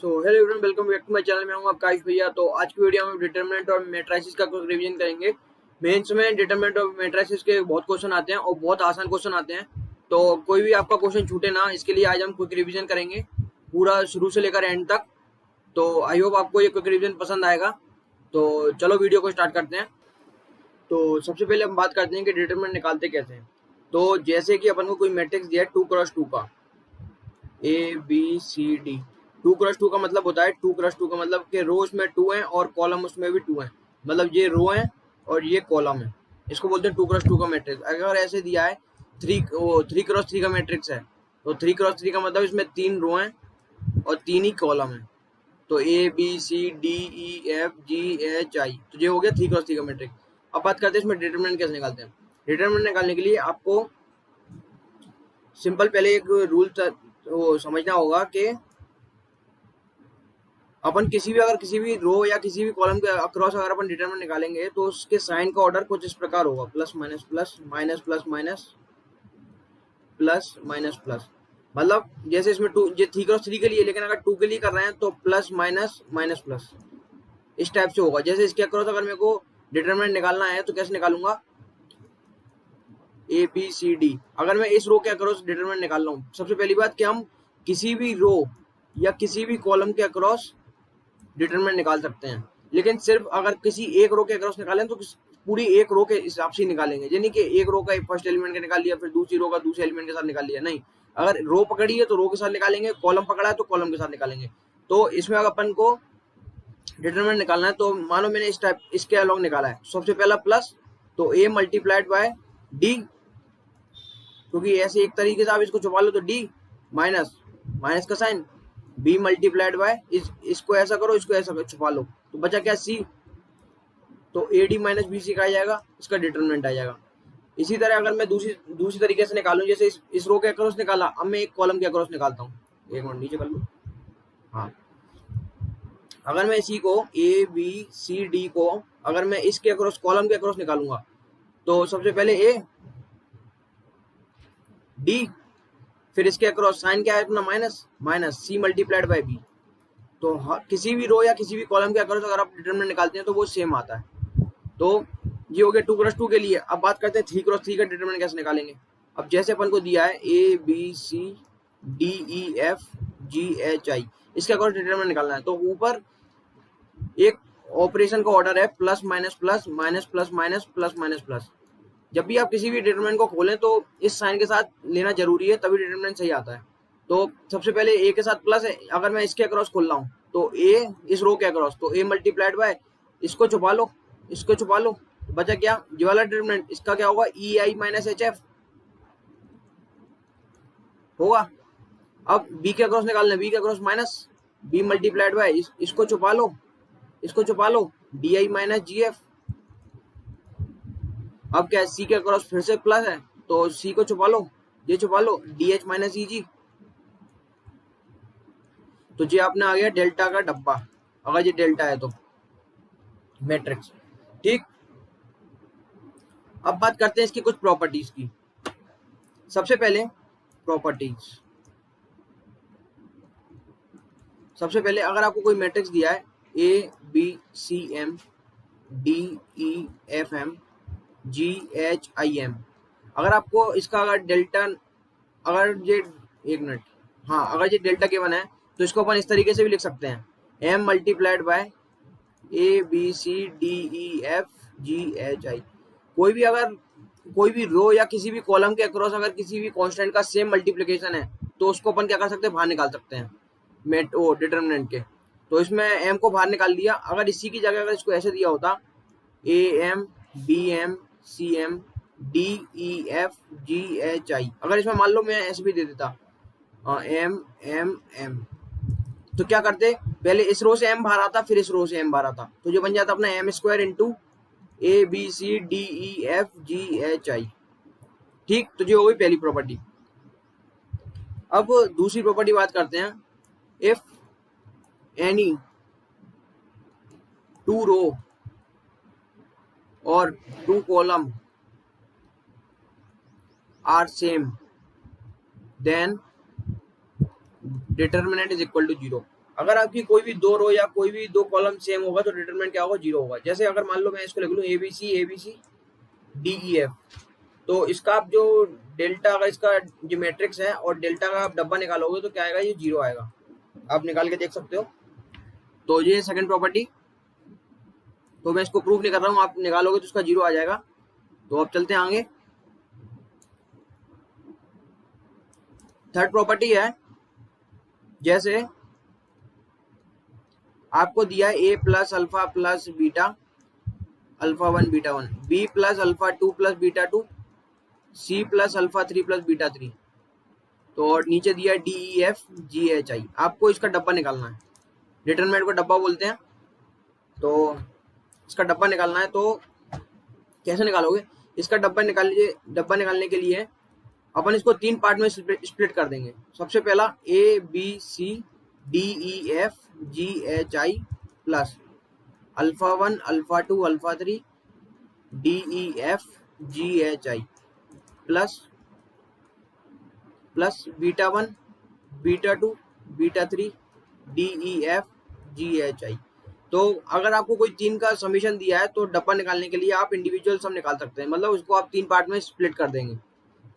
Hello everyone, welcome back to my channel. मैं हूं आपका आयुष भैया। तो आज की वीडियो में डिटरमिनेंट और मैट्रिसेस का कुछ रिवीजन करेंगे। मेंस में डिटरमिनेंट और मैट्रिसेस के बहुत क्वेश्चन आते हैं और बहुत आसान क्वेश्चन आते हैं, तो कोई भी आपका क्वेश्चन छूटे ना, इसके लिए आज हम क्विक रिवीजन करेंगे पूरा शुरू से लेकर एंड तक। तो आई होप आपको ये क्विक रिवीजन पसंद आएगा। तो चलो वीडियो को स्टार्ट करते हैं। तो सबसे पहले हम बात करते हैं कि डिटरमिनेंट निकालते कैसे हैं। तो जैसे कि अपन को कोई मैट्रिक्स दिया है 2x2 का, ABCD। 2x2 का मतलब होता है 2x2 का मतलब कि रो उसमें 2 है और कॉलम उसमें भी 2 है, मतलब ये रो है और ये कॉलम है। इसको बोलते हैं 2x2 का मैट्रिक्स। अगर ऐसे दिया है 3x3 का मैट्रिक्स है, तो 3x3 का मतलब इसमें 3 रो हैं और 3 ही कॉलम है। तो ABCDEFGHI, तो ये हो गया 3x3 का मैट्रिक्स। अब बात करते हैं इसमें डिटरमिनेंट कैसे निकालते हैं। डिटरमिनेंट निकालने के लिए आपको सिंपल पहले एक रूल वो समझना होगा कि अपन किसी भी रो या किसी भी कॉलम के अक्रॉस अगर अपन डिटरमिनेंट निकालेंगे तो उसके साइन का ऑर्डर कुछ इस प्रकार होगा: plus minus plus, minus plus minus, plus minus plus. मतलब जैसे इसमें 2 ये 3x3 के लिए, लेकिन अगर 2 के लिए कर रहे हैं तो प्लस माइनस माइनस प्लस इस टाइप से होगा। जैसे इसके अक्रॉस अगर मेरे को डिटरमिनेंट निकालना है तो कैसे निकालूंगा? ABCD। अगर मैं इस रो के अक्रॉस डिटरमिनेंट निकाल रहा हूँ, सबसे पहली बात कि हम किसी भी रो या किसी भी कॉलम के अक्रॉस डिटरमिनेंट निकाल सकते हैं, लेकिन सिर्फ अगर किसी एक रो के अक्रॉस निकालें तो पूरी एक रो के हिसाब से निकालेंगे। यानी कि एक रो का फर्स्ट एलिमेंट का निकाल लिया, फिर दूसरी रो का दूसरे एलिमेंट के साथ निकाल लिया, नहीं। अगर रो पकड़ी है तो रो के साथ निकालेंगे, कॉलम पकड़ा है तो कॉलम के साथ निकालेंगे। तो इसमें अगर अपन को डिटरमिनेंट निकालना है तो मानो मैंने इस टाइप इसके अलॉन्ग निकाला है। सबसे पहला प्लस, तो A मल्टीप्लाइड बाय D, क्योंकि ऐसे एक तरीके से आप इसको छुपा लो तो D माइनस माइनस का साइन, B मल्टीप्लाइड बाय इसको ऐसा करो, इसको ऐसा छुपा लो, तो बचा क्या? C। तो AD माइनस BC का आ जाएगा, इसका डिटरमिनेंट आ जाएगा। इसी तरह अगर मैं दूसरी तरीके से निकालूं, जैसे इस रो के अक्रॉस निकाला, अब मैं एक कॉलम के अक्रॉस निकालता हूँ। एक मिनट नीचे कर लो। हाँ, अगर मैं इसी को ABCD को अगर मैं इसके अक्रॉस कॉलम के अक्रॉस निकालूंगा तो सबसे पहले A D, फिर इसके अक्रॉस साइन क्या है अपना? Minus minus, C multiplied by B। तो किसी भी रो या किसी भी कॉलम के अक्रॉस अगर आप डिटरमिनेंट निकालते हैं तो वो सेम आता है। तो ये हो गया 2x2 के लिए। अब बात करते हैं 3x3 का डिटरमिनेंट कैसे निकालेंगे। अब जैसे अपन को दिया है ABCDEFGHI, इसके अक्रॉस डिटरमिनेंट निकालना है, तो ऊपर एक ऑपरेशन का ऑर्डर है plus minus plus, minus plus minus, plus minus plus. जब भी आप किसी भी डिटरमिनेंट को खोलें तो इस साइन के साथ लेना जरूरी है, तभी डिटरमिनेंट सही आता है। तो सबसे पहले A के साथ प्लस है, अगर मैं इसके अक्रॉस खोल रहा हूँ तो A इस रो के अक्रॉस, तो A मल्टीप्लाइड बाय इसको छुपा लो, इसको छुपा लो, तो बचा क्या? ये वाला डिटरमिनेंट, इसका क्या होगा? EI माइनस HF होगा। अब B के अक्रॉस निकालना है, B के across minus, B multiplied by इसको छुपा लो, इसको छुपा लो, DI माइनस GF। अब क्या है? C के अक्रॉस फिर से प्लस है, तो C को छुपा लो, ये छुपा लो, DH माइनस EG। तो ये आपने आ गया डेल्टा का डब्बा, अगर ये डेल्टा है तो मैट्रिक्स। ठीक, अब बात करते हैं इसकी कुछ प्रॉपर्टीज की। सबसे पहले प्रॉपर्टीज, सबसे पहले अगर आपको कोई मैट्रिक्स दिया है ABCM DEFM GHIM, अगर आपको इसका अगर डेल्टा, अगर ये एक मिनट, हाँ, अगर ये डेल्टा गिवन है तो इसको अपन इस तरीके से भी लिख सकते हैं: M मल्टीप्लाइड बाय ABCDEFGHI। कोई भी रो या किसी भी कॉलम के अक्रॉस अगर किसी भी कांस्टेंट का सेम मल्टीप्लिकेशन है तो उसको अपन क्या कर सकते हैं? बाहर निकाल सकते हैं डिटरमिनेंट के। तो इसमें M को बाहर निकाल दिया। अगर इसी की जगह अगर इसको ऐसे दिया होता AM BM CM DEFGHI, अगर इसमें मान लो मैं ऐसे भी दे देता M, तो क्या करते? पहले इस रो से M बाहर आता, फिर इस रो से M बाहर आता, तो जो बन जाता अपना M² इंटू ABCDEFGHI। ठीक, तो जो हो गई पहली प्रॉपर्टी। अब दूसरी प्रॉपर्टी बात करते हैं। इफ एनी टू रो और two column are same, then determinant is equal to 0। अगर आपकी कोई भी दो रो या कोई भी दो कॉलम सेम होगा तो डिटरमिनेंट क्या होगा, जीरो होगा। जैसे अगर मान लो मैं इसको लिख लूँ ABC DEF, तो इसका आप जो डेल्टा का इसका जो मैट्रिक्स है और डेल्टा का आप डब्बा निकालोगे तो क्या आएगा, ये जीरो आएगा। आप निकाल के देख सकते हो। तो ये सेकंड प्रॉपर्टी, तो मैं इसको प्रूफ नहीं कर रहा हूँ, आप निकालोगे तो उसका जीरो आ जाएगा। तो अब चलते हैं आगे। थर्ड प्रॉपर्टी है, जैसे आपको दिया है A plus alpha plus beta alpha 1 beta 1, B plus alpha 2 plus beta 2, C plus alpha 3 plus beta 3, तो और नीचे दिया है DEF GHI। आपको इसका डब्बा निकालना है, डिटरमिनेंट को डब्बा बोलते हैं। तो इसका डब्बा निकालना है, तो कैसे निकालोगे इसका डब्बा निकालने के लिए अपन इसको तीन पार्ट में स्प्लिट कर देंगे। सबसे पहला ABCDEFGHI plus alpha 1 alpha 2 alpha 3 DEFGHI plus beta 1 beta 2 beta 3 DEFGHI। तो अगर आपको कोई तीन का समीशन दिया है तो डब्बा निकालने के लिए आप इंडिविजुअल सम निकाल सकते हैं, मतलब उसको आप तीन पार्ट में स्प्लिट कर देंगे।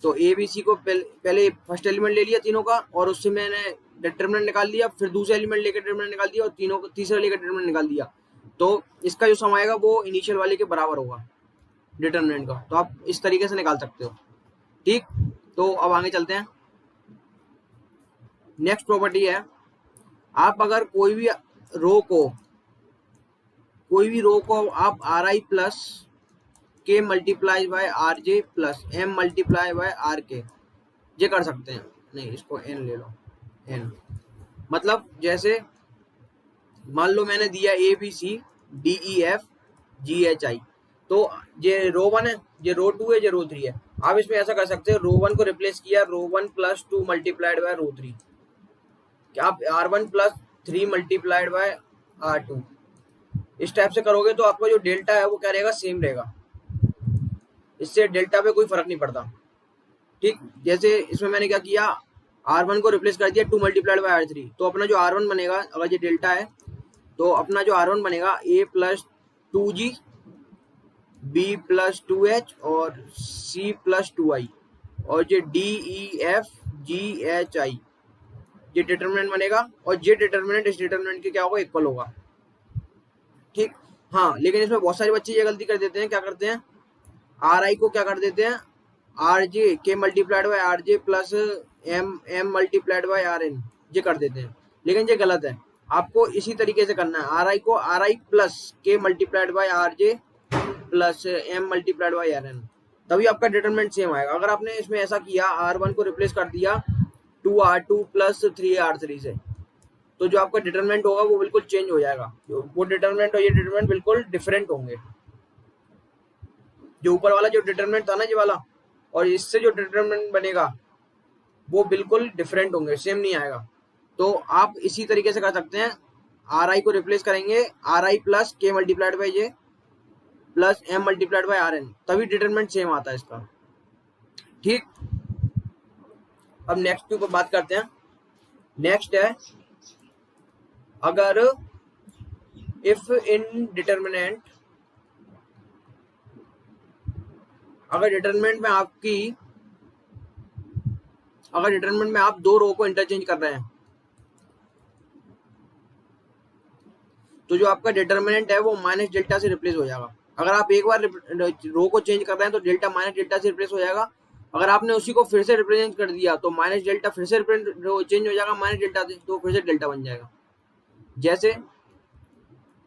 तो ABC को पहले फर्स्ट एलिमेंट ले लिया तीनों का, और उससे मैंने डिटरमिनेंट निकाल दिया, फिर दूसरा एलिमेंट लेकर डिटरमिनेंट निकाल दिया, और तीनों को तीसरा लेकर डिटरमिनेंट निकाल दिया। तो इसका जो सम आएगा वो इनिशियल वाले के बराबर होगा डिटरमिनेंट का। तो आप इस तरीके से निकाल सकते हो। ठीक, तो अब आगे चलते हैं। नेक्स्ट प्रॉपर्टी है, आप अगर कोई भी रो को आप RI plus K multiply by RJ plus M multiply by RK ये कर सकते हैं। नहीं, इसको N ले लो, N मतलब जैसे मान लो मैंने दिया ABCDEFGHI, तो ये रो 1 है, ये रो 2 है, ये रो 3 है। आप इसमें ऐसा कर सकते हो, रो 1 को रिप्लेस किया रो 1 प्लस 2 मल्टीप्लाइड बाय रो 3, क्या आप R1 plus 3 multiplied by R2, इस टाइप से करोगे तो आपका जो डेल्टा है वो क्या रहेगा, सेम रहेगा। इससे डेल्टा पे कोई फर्क नहीं पड़ता। ठीक, जैसे इसमें मैंने क्या किया, R1 को रिप्लेस कर दिया 2 मल्टीप्लाइड बाय R3, तो अपना जो R1 बनेगा, अगर ये डेल्टा है तो अपना जो R1 बनेगा A plus 2G B plus 2H और C प्लस 2I, और ये DEFGHI ये डिटरमिनेंट बनेगा, और ये डिटरमिनेंट इस डिटरमिनेंट के क्या होगा, इक्वल होगा। ठीक, हाँ, लेकिन इसमें बहुत सारे बच्चे ये गलती कर देते हैं, क्या करते हैं, RI को क्या कर देते हैं, RJ K multiplied by RJ plus M multiplied by RN ये कर देते हैं, लेकिन ये गलत है। आपको इसी तरीके से करना है, RI को RI plus K multiplied by RJ plus M multiplied by RN, तभी आपका डिटरमिनेंट सेम आएगा। अगर आपने इसमें ऐसा किया, R1 को रिप्लेस कर दिया 2R2 प्लस 3R3 से, तो जो आपका डिटरमिनेंट होगा वो बिल्कुल चेंज हो जाएगा। वो डिटरमिनेंट और ये डिटरमिनेंट बिल्कुल डिफरेंट होंगे। जो ऊपर वाला जो डिटरमिनेंट था ना, ये वाला, और इससे जो डिटरमिनेंट बनेगा वो बिल्कुल डिफरेंट होंगे, सेम नहीं आएगा। तो आप इसी तरीके से कर सकते हैं, RI को रिप्लेस करेंगे RI plus K multiplied by J plus M multiplied by RN, तभी डिटरमिनेंट सेम आता है इसका। ठीक, अब नेक्स्ट के ऊपर बात करते हैं। नेक्स्ट है, अगर इफ इन डिटरमिनेंट, अगर डिटरमिनेंट में आप दो रो को इंटरचेंज कर रहे हैं, तो जो आपका डिटरमिनेंट है वो माइनस डेल्टा से रिप्लेस हो जाएगा। अगर आप एक बार रो को चेंज कर रहे हैं तो डेल्टा माइनस डेल्टा से रिप्लेस हो जाएगा। अगर आपने उसी को फिर से रिप्रेजेंट कर दिया तो माइनस डेल्टा फिर से चेंज हो जाएगा माइनस डेल्टा से, तो फिर से डेल्टा बन जाएगा। जैसे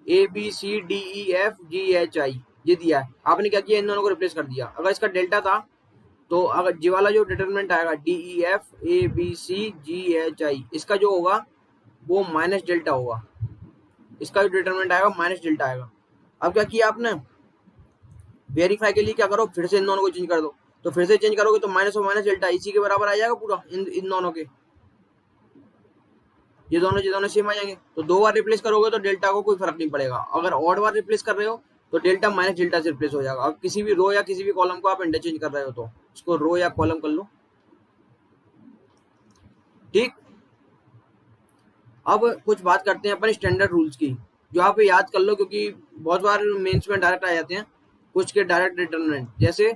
ABCDEFGHI ये दिया है, आपने क्या किया, इन दोनों को रिप्लेस कर दिया। अगर इसका डेल्टा था तो अगर जी वाला जो डिटरमिनेंट आएगा DEFABCGHI, इसका जो होगा वो माइनस डेल्टा होगा, इसका जो डिटरमिनेंट आएगा माइनस डेल्टा आएगा। अब क्या किया आपने, वेरीफाई के लिए क्या करो, फिर से इन दोनों को चेंज कर दो, तो फिर से चेंज करोगे तो माइनस और माइनस डेल्टा इसी के बराबर आ जाएगा पूरा, इन दोनों के, ये दोनों सेम आ जाएंगे। तो दो बार रिप्लेस करोगे तो डेल्टा को कोई फर्क नहीं पड़ेगा। अगर ऑड बार रिप्लेस कर रहे हो तो डेल्टा माइनस डेल्टा से रिप्लेस हो जाएगा। अब किसी भी रो या किसी भी कॉलम को आप इंटरचेंज कर रहे हो तो उसको रो या कॉलम कर लो। ठीक, अब कुछ बात करते हैं अपन स्टैंडर्ड रूल्स की, जो आप याद कर लो, क्योंकि बहुत बार मेंस में डायरेक्ट आ जाते हैं कुछ के डायरेक्ट डिटरमिनेंट, जैसे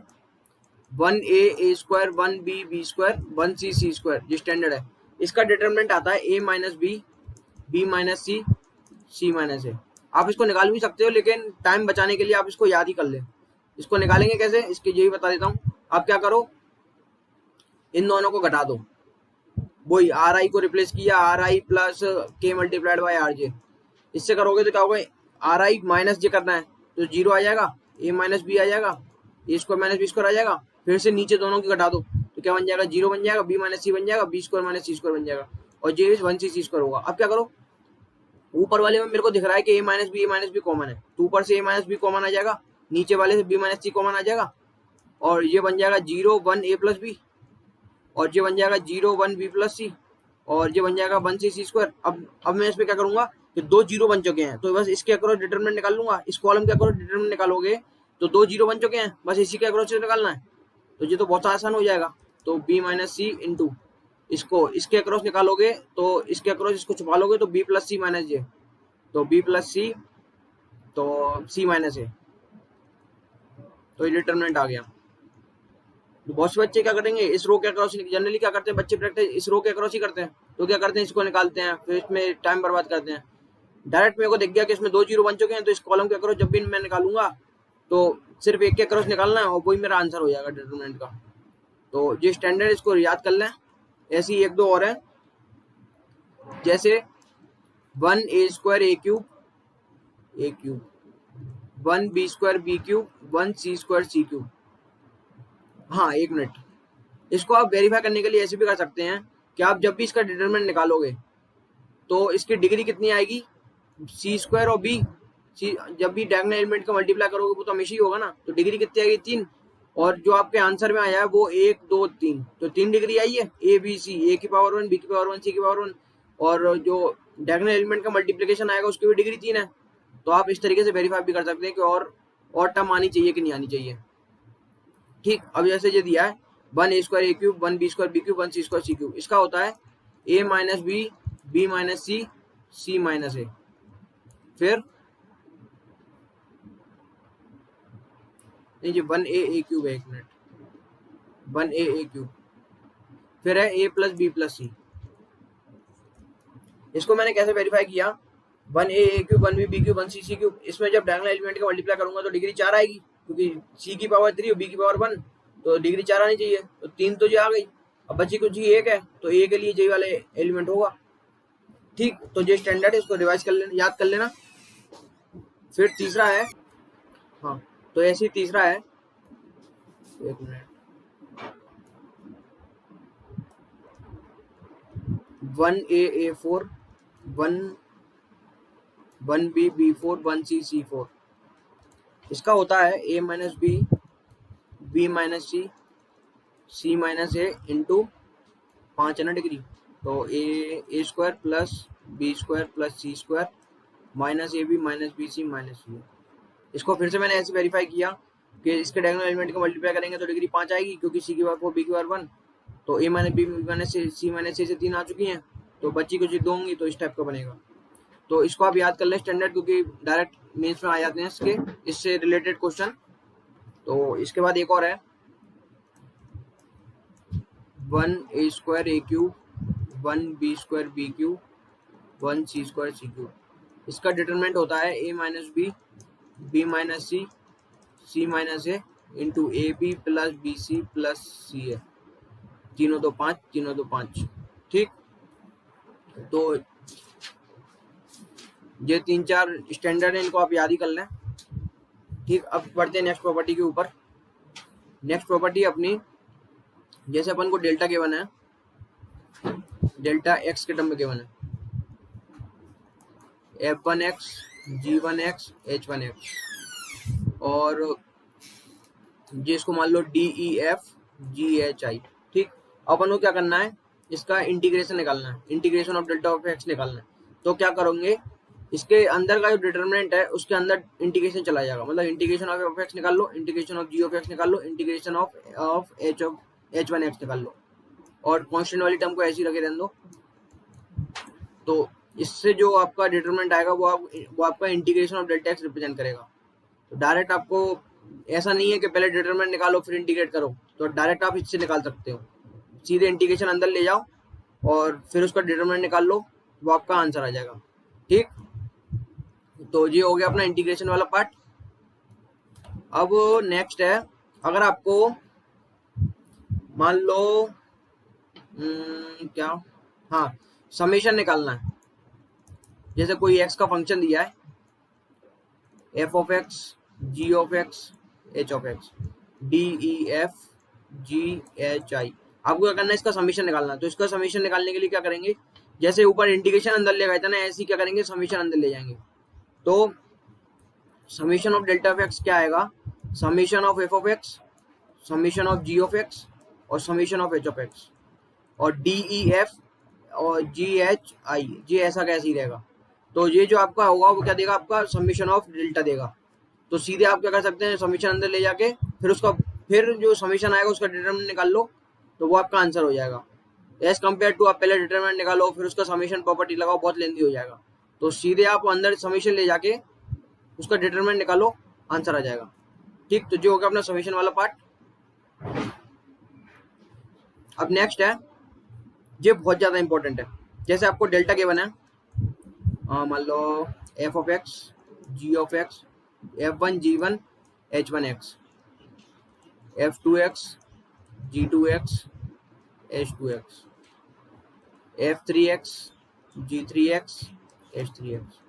1a a square 1b b square 1c c square, ये स्टैंडर्ड है। इसका डिटरमिनेंट आता है a minus B b minus C c minus A. आप इसको निकाल भी सकते हो, लेकिन टाइम बचाने के लिए आप इसको याद ही कर ले। इसको निकालेंगे कैसे, इसके यही बता देता हूँ। आप क्या करो, इन दोनों को घटा दो, वही आर आई को रिप्लेस किया, आर आई प्लस के मल्टीप्लाइड बाई आर जे। इससे करोगे तो क्या होगा, आर आई माइनस जे करना है तो जीरो आ जाएगा, ए माइनस बी आ जाएगा, ए स्क्वायर माइनस बी स्क्वायर आ जाएगा। फिर से नीचे दोनों की घटा दो तो क्या बन जाएगा, जीरो बन जाएगा, बी माइनस सी बन जाएगा, बी स्क्वायर माइनस सी स्क्वायर बन जाएगा, और जे 1c c स्क्वायर होगा। अब क्या करो, ऊपर वाले में मेरे को दिख रहा है कि ए माइनस बी कॉमन है, तो ऊपर से ए माइनस बी कॉमन आ जाएगा, नीचे वाले से बी माइनस सी कॉमन आ जाएगा, और ये बन जाएगा 0 1 a प्लस बी, और ये बन जाएगा 0 1 b प्लस सी, और ये बन जाएगा 1c c स्क्वायर। अब मैं इस पे क्या करूंगा कि दो जीरो बन चुके हैं, तो बस इसके अक्रॉस डिटरमिनेंट निकाल लूंगा। इस कॉलम के अक्रॉस डिटरमिनेंट निकालोगे तो दो जीरो बन चुके हैं, बस इसी के अक्रॉस से निकालना है, तो ये तो बहुत आसान हो जाएगा। तो b माइनस सी इंटू इसको इसके अक्रॉस निकालोगे, तो इसके अक्रॉस इसको छुपा लोगे तो b प्लस सी माइनस जे, तो b प्लस सी तो c माइनस ए, तो ये डिटरमिनेंट आ गया। तो बहुत से बच्चे क्या करेंगे, इस रो के अक्रॉस, जनरली क्या करते हैं बच्चे प्रैक्टिस इस रो के अक्रॉस ही करते हैं, तो क्या करते हैं इसको निकालते हैं, फिर इसमें टाइम बर्बाद करते हैं। डायरेक्ट मेरे को दिख गया कि इसमें दो जीरो बन चुके हैं, तो इस कॉलम के अक्रॉस जब भी मैं निकालूंगा तो सिर्फ एक के अक्रॉस निकालना है, और वही मेरा आंसर हो जाएगा डिटरमिनेंट का। तो ये स्टैंडर्ड, इसको याद कर लें। ऐसी एक दो और है, जैसे 1a square A cube 1b square B cube 1c square C cube. हाँ, एक मिनट, इसको आप वेरीफाई करने के लिए ऐसे भी कर सकते हैं कि आप जब भी इसका डिटरमिनेंट निकालोगे तो इसकी डिग्री कितनी आएगी, सी स्क्वायर और बी, सी जब भी डायगोनल एलिमेंट का मल्टीप्लाई करोगे वो तो हमेशा ही होगा ना, तो डिग्री कितनी आएगी 3, और जो आपके आंसर में आया है वो 1 2 3, तो 3 डिग्री आई है, ए बी सी, ए की पावर 1 बी की पावर 1 सी की पावर 1, और जो डायगोनल एलिमेंट का मल्टीप्लिकेशन आएगा उसकी भी डिग्री 3 है। तो आप इस तरीके से वेरीफाई भी कर सकते हैं कि और टर्म आनी चाहिए कि नहीं आनी चाहिए। ठीक, अब जैसे ये दिया है 1a square A cube 1b square B cube 1c square C cube, इसका होता है a minus B B minus C C minus A. फिर नहीं जी 1a ए क्यूब है, एक मिनट, 1a ए क्यूब, फिर है a plus B plus C. इसको मैंने कैसे वेरीफाई किया, 1a A cube 1b B cube 1c C cube, इसमें जब डायगोनल एलिमेंट का मल्टीप्लाई करूंगा तो डिग्री 4 आएगी, क्योंकि c की पावर 3 और b की पावर 1, तो डिग्री 4 आनी चाहिए, तो 3 तो जी आ गई। अब बची कुछ जी 1 है, तो a के लिए जी वाले एलिमेंट होगा। ठीक, तो ये स्टैंडर्ड है, इसको रिवाइज कर लेना, याद कर लेना। फिर तीसरा है, हाँ तो ऐसे ही तीसरा है, एक minute, 1a a4 1b b4 1c c4। इसका होता है a minus B B minus C C minus A into 5 है ना डिग्री, तो A square plus B square plus C square minus A B minus B C minus C. इसको फिर से मैंने ऐसे वेरीफाई किया कि इसके डायगोनल एलिमेंट को मल्टीप्लाई करेंगे तो डिग्री 5 आएगी, क्योंकि सी की पावर 4 बी की पावर 1, तो A minus B minus c minus ए से 3 आ चुकी हैं, तो बच्ची कुछ दो होंगी, तो इस टाइप का बनेगा। तो इसको आप याद कर लें स्टैंडर्ड, क्योंकि डायरेक्ट मेंस में आ जाते हैं इससे रिलेटेड क्वेश्चन। तो इसके बाद एक और है 1a square A cube 1b square B cube 1c square C cube. इसका डिटरमिनेंट होता है a minus B B minus C C minus A into A B plus B C plus C A, तीनों तो 5 तीनों तो 5। ठीक, तो ये 3-4 स्टैंडर्ड है, इनको आप याद ही कर लें। ठीक, अब बढ़ते हैं नेक्स्ट प्रॉपर्टी के ऊपर। नेक्स्ट प्रॉपर्टी अपनी, जैसे अपन को डेल्टा गिवन है, डेल्टा एक्स के टर्म में गिवन है, f1x g1x h1x, और जिसको मान लो DEF GHI। ठीक, अपन को क्या करना है, इसका इंटीग्रेशन निकालना है, integration of delta of x निकालना है। तो क्या करोगे, इसके अंदर का जो डिटरमिनेंट है उसके अंदर इंटीग्रेशन चला जाएगा, मतलब इंटीग्रेशन ऑफ एक्स निकाल लो, integration of ji of X निकाल लो, इंटीग्रेशन ऑफ h1x निकाल लो, और कांस्टेंट वाली टर्म को ऐसे ही रखे रहने दो। तो इससे जो आपका डिटरमिनेंट आएगा वो आपका integration of delta x represent करेगा। तो डायरेक्ट आपको ऐसा नहीं है कि पहले डिटरमिनेंट निकालो फिर इंटीग्रेट करो, तो डायरेक्ट आप इससे निकाल सकते हो, सीधे इंटीग्रेशन अंदर ले जाओ और फिर उसका डिटरमिनेंट निकाल लो, वो आपका आंसर आ जाएगा। ठीक, तो ये हो गया अपना इंटीग्रेशन वाला पार्ट। अब नेक्स्ट है, अगर आपको मान लो क्या, हाँ, समेशन निकालना है। जैसे कोई एक्स का फंक्शन दिया है, f of x, g of x, h of x, d E F G H i. आपको क्या करना है, इसका समीशन निकालना है। तो इसका समीशन निकालने के लिए क्या करेंगे, जैसे ऊपर इंटीग्रेशन अंदर ले गए थे ना, ऐसे ही क्या करेंगे, समीशन अंदर ले जाएंगे। तो summation of delta of x क्या आएगा, summation of f of x, summation of ji of x और summation of h of x, और डी ई एफ और जी एच आई, जी ऐसा कैसे ही रहेगा। तो ये जो आपका होगा वो क्या देगा, आपका समीशन ऑफ डेल्टा देगा। तो सीधे आप क्या कर सकते हैं, समीशन अंदर ले जाके फिर जो समीशन आएगा उसका डिटरमिनेंट निकाल लो, तो वो आपका आंसर हो जाएगा। एज कम्पेयर टू आप पहले डिटरमिनेंट निकालो फिर उसका समीशन प्रॉपर्टी लगाओ, बहुत लेंदी हो जाएगा। तो सीधे आप अंदर समीशन ले जाके उसका डिटरमिनेंट निकालो, आंसर आ जाएगा। ठीक, तो जो होगा अपना समीशन वाला पार्ट। अब नेक्स्ट है, ये बहुत ज्यादा इंपॉर्टेंट है। जैसे आपको डेल्टा गिवन है, मान लो f of x, g of x, f one g one h one x, f two x, g two x, h two x, f three x, g three x, h three x.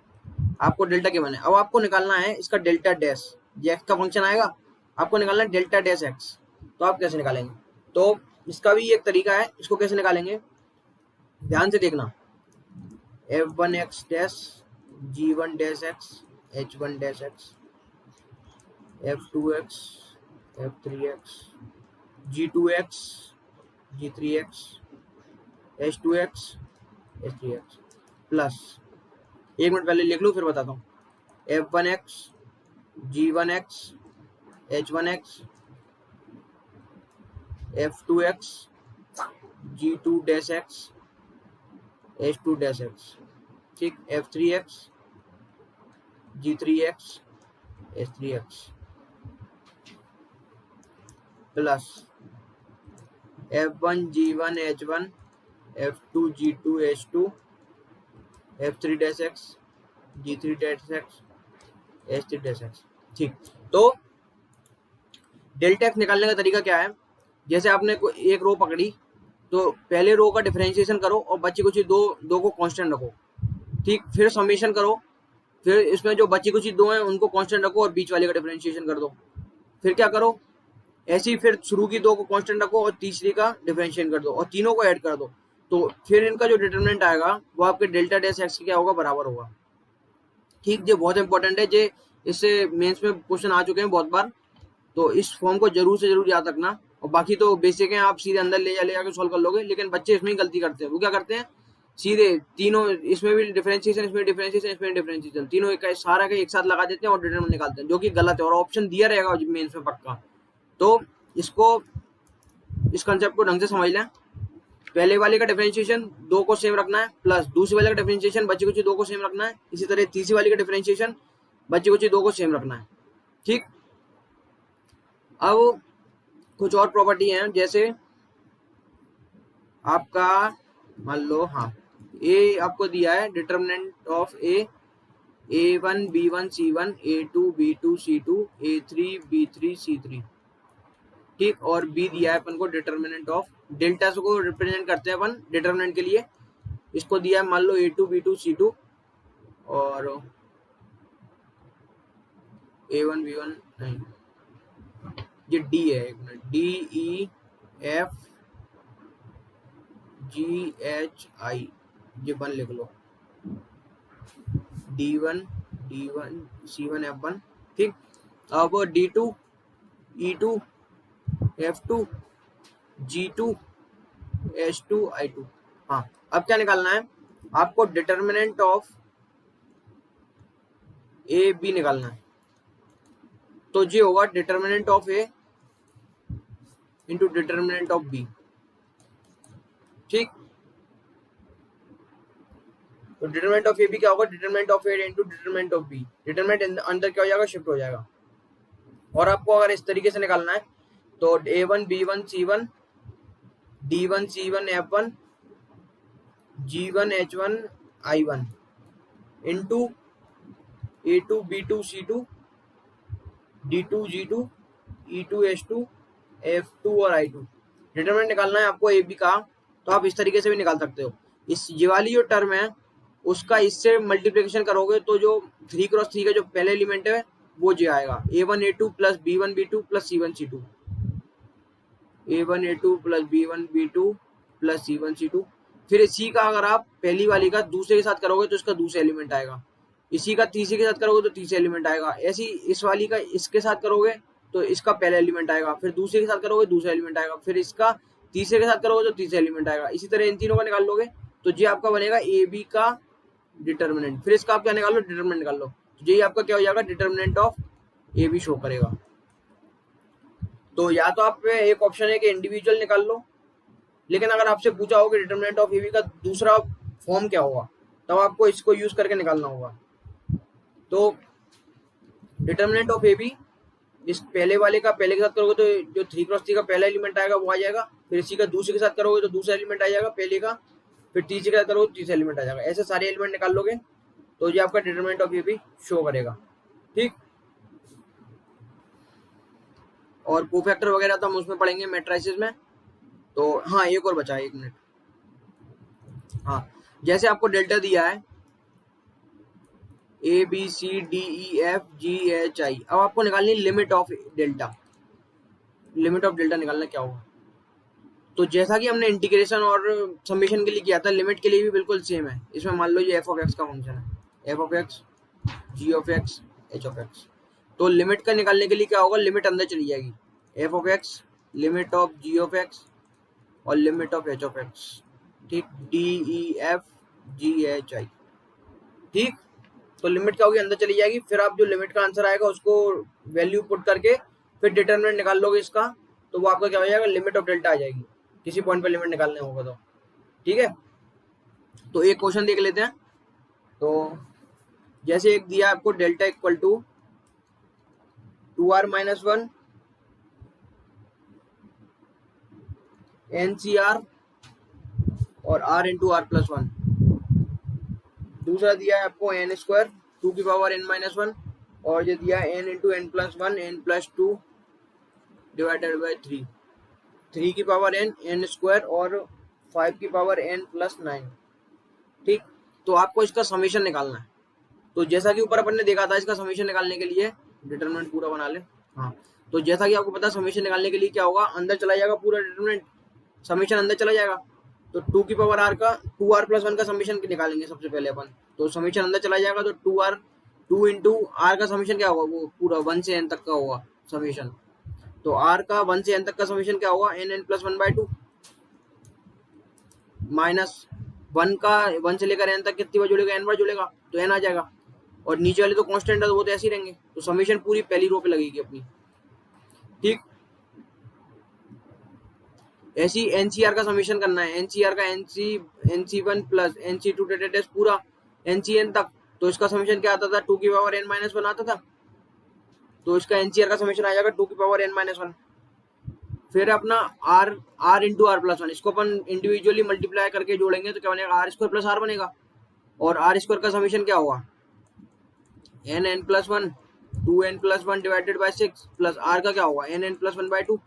आपको delta given है। अब आपको निकालना है इसका delta dash. ये x का function आएगा, आपको निकालना है डेल्टा डैश एक्स। तो आप कैसे निकालेंगे, तो इसका भी एक तरीका है, इसको कैसे निकालेंगे ध्यान से देखना। F one x dash, g one dash x, h one dash x, f two x, f three x, g two x, g three x, h two x, h three x, plus, एक minute पहले लिख लूँ फिर बताता हूँ, f one x, g one x, h one x, f two x, g two dash x, h two dash x. ठीक, f three x, g three x, h three x, plus f one g one h one, f two g two h two, f three dash x, g three dash x, h three dash x. ठीक, तो delta x निकालने का तरीका क्या है, जैसे आपने एक रो पकड़ी, तो पहले रो का डिफरेंशिएशन करो और बची कुछ दो को कांस्टेंट रखो। ठीक, फिर समेशन करो, फिर इसमें जो बची कुछ दो हैं उनको कांस्टेंट रखो और बीच वाले का डिफरेंशिएशन कर दो। फिर क्या करो, ऐसे ही फिर शुरू की दो को कांस्टेंट रखो और तीसरी का डिफरेंशिएशन कर दो और तीनों को ऐड कर दो। तो फिर इनका जो डिटरमिनेंट आएगा वो आपके डेल्टा डैश एक्स क्या होगा, बराबर होगा। ठीक, ये बहुत इंपॉर्टेंट है, ये इससे मेंस में क्वेश्चन आ चुके हैं बहुत बार, तो इस फॉर्म को जरूर से जरूर याद रखना। और बाकी तो बेसिक है, आप सीधे अंदर ले जाके सॉल्व कर लोगे, लेकिन बच्चे इसमें ही गलती करते हैं। वो क्या करते हैं, सीधे तीनों, इसमें भी डिफरेंशिएशन, इसमें डिफरेंशिएशन, इसमें डिफरेंशिएशन, तीनों सारा का एक साथ लगा देते हैं और डिटरमिनेंट निकालते हैं, जो कि गलत है। और ऑप्शन दिया रहेगा मेंस में पक्का। तो इसको, इस कंसेप्ट को ढंग से समझ लें। पहले वाले का डिफरेंशिएशन दो को सेम रखना है, प्लस दूसरे वाले का डिफरेंशिएशन बची कुछ दो को सेम रखना है, इसी तरह तीसरी वाली का डिफरेंशिएशन बची कुछ दो को सेम रखना है। ठीक, अब कुछ और प्रॉपर्टी हैं, जैसे आपका मान लो, हाँ, ए आपको दिया है determinant of a one b one c one, a two b two c two, a three b three c three. ठीक, और बी दिया है अपन को डिटरमिनेंट ऑफ डेल्टा को रिप्रेजेंट करते हैं अपन डिटरमिनेंट के लिए। इसको दिया है मान लो a two b two c two और ए वन बी वन, नहीं ये डी है, एक minute, d E F G H i, ये वन लिख लो, d one c one f one. ठीक, अब d two e two f two g two h two i two. हाँ, अब क्या निकालना है आपको, डिटरमिनेंट ऑफ ए बी निकालना है। तो ये होगा determinant of a into determinant of b. ठीक, तो डिटरमिनेंट ऑफ ए बी क्या होगा, determinant of a into determinant of b, determinant अंदर क्या हो जाएगा, शिफ्ट हो जाएगा। और आपको अगर इस तरीके से निकालना है तो a1 b1 c1 d1 c1 f1 g1 h1 i1 into a2 b2 c2 d2 g2 e2 h2 f2 और i2। डिटरमिनेंट निकालना है आपको ए बी का, तो आप इस तरीके से भी निकाल सकते हो। इस ये वाली जो टर्म है उसका इससे मल्टीप्लिकेशन करोगे तो जो 3x3 का जो पहले एलिमेंट है वो जे आएगा, a1 a2 plus b1 b2 plus c1 c2, a1 a2 plus b1 b2 plus c1 c2। फिर इसी का अगर आप पहली वाली का दूसरे के साथ करोगे तो इसका दूसरा एलिमेंट आएगा, इसी का तीसरे के साथ करोगे तो तीसरा एलिमेंट आएगा, ऐसी इस वाली का इसके साथ करोगे तो इसका पहला एलिमेंट आएगा, फिर दूसरे के साथ करोगे दूसरा एलिमेंट आएगा, फिर इसका तीसरे के साथ करोगे तो तीसरा एलिमेंट आएगा। इसी तरह इन तीनों का निकाल लोगे तो ये आपका बनेगा ए बी का डिटर्मिनेंट। फिर इसका आप क्या निकाल लो, डिटर्मिनेंट निकाल लो, तो ये आपका क्या हो जाएगा, determinant of a b show करेगा। तो या तो आप एक ऑप्शन है कि इंडिविजुअल निकाल लो, लेकिन अगर आपसे पूछा हो कि डिटर्मिनेंट ऑफ ए बी का दूसरा फॉर्म क्या होगा, तब आपको इसको यूज करके निकालना होगा। तो डिटर्मिनेंट ऑफ ए बी इस पहले वाले का पहले के साथ करोगे तो जो 3x3 का पहला एलिमेंट आएगा वो आ जाएगा, फिर इसी का दूसरे के साथ करोगे तो दूसरा एलिमेंट आ जाएगा पहले का, फिर तीसरे के साथ करोगे तो तीसरा एलिमेंट आ जाएगा। ऐसे सारे एलिमेंट निकाल लोगे तो ये आपका determinant of a b show करेगा। ठीक, और कोफैक्टर वगैरह तो हम उसमें पढ़ेंगे मैट्रिसेस में। तो हाँ, एक और बचा है, 1 मिनट। हाँ, जैसे आपको डेल्टा दिया है A B C D E F G H i, अब आपको निकालनी limit of delta. Limit of delta निकालना क्या होगा, तो जैसा कि हमने इंटीग्रेशन और समेशन के लिए किया था, लिमिट के लिए भी बिल्कुल सेम है। इसमें मान लो ये एफ ऑफ एक्स का फंक्शन है, f of x g of x h of x. तो लिमिट का निकालने के लिए क्या होगा, लिमिट अंदर चली जाएगी, f of x limit of ji of x और limit of h of x. ठीक, d E F G H i. ठीक, तो लिमिट क्या होगी, अंदर चली जाएगी। फिर आप जो लिमिट का आंसर आएगा उसको वैल्यू पुट करके फिर डिटरमिनेंट निकाल लोगे इसका, तो वो आपका क्या हो जाएगा, लिमिट ऑफ डेल्टा आ जाएगी, किसी पॉइंट पर लिमिट निकालने होगा तो। ठीक है, तो एक क्वेश्चन देख लेते हैं। तो जैसे एक दिया आपको delta equal to 2r-1 NCR और r इंटू r+1। दूसरा दिया है आपको n स्क्वायर 2 की पावर n-1 और ये दिया है n into n+1 n+2 divided by 3 की पावर n स्क्वायर और 5 की पावर n+9। ठीक, तो आपको इसका समीशन निकालना है। तो जैसा कि ऊपर अपन ने देखा था, इसका समीशन निकालने के लिए डिटरमिनेंट पूरा बना ले। हाँ, तो जैसा कि आपको पता है समीशन निकालने के लिए क्या होगा, अंदर चला जाएगा पूरा डिटरमिनेंट, समीशन अंदर चला जाएगा। तो 2 की पावर r का 2r+1 का समीशन निकालेंगे सबसे पहले अपन। तो समीशन अंदर चला जाएगा तो 2 इंटू r का समीशन क्या होगा, वो पूरा 1 से n तक का होगा समीशन। तो r का 1 से n तक का समीशन क्या होगा, n+1/2 माइनस 1 का 1 से लेकर n तक कितनी बार जुड़ेगा, n बार जुड़ेगा तो n आ जाएगा। और नीचे वाले तो कांस्टेंट है तो वो तो ऐसे ही रहेंगे। तो समीशन पूरी पहली रो पे लगेगी अपनी। ठीक, ऐसी एनसीआर का समीशन करना है, एनसीआर का NC1 प्लस NC2 डेटेड पूरा NCN तक। तो इसका समीशन क्या आता था, 2 की पावर n-1 आता था। तो इसका एनसीआर का समीशन आ जाएगा 2 की पावर n-1। फिर अपना r इंटू r+1, इसको अपन इंडिविजुअली मल्टीप्लाई करके जोड़ेंगे तो क्या बनेगा, r स्क्वायर प्लस r बनेगा। और r स्क्वायर का समीशन क्या होगा, n+1 2n+1 divided by 6 plus r का क्या होगा, n+1/2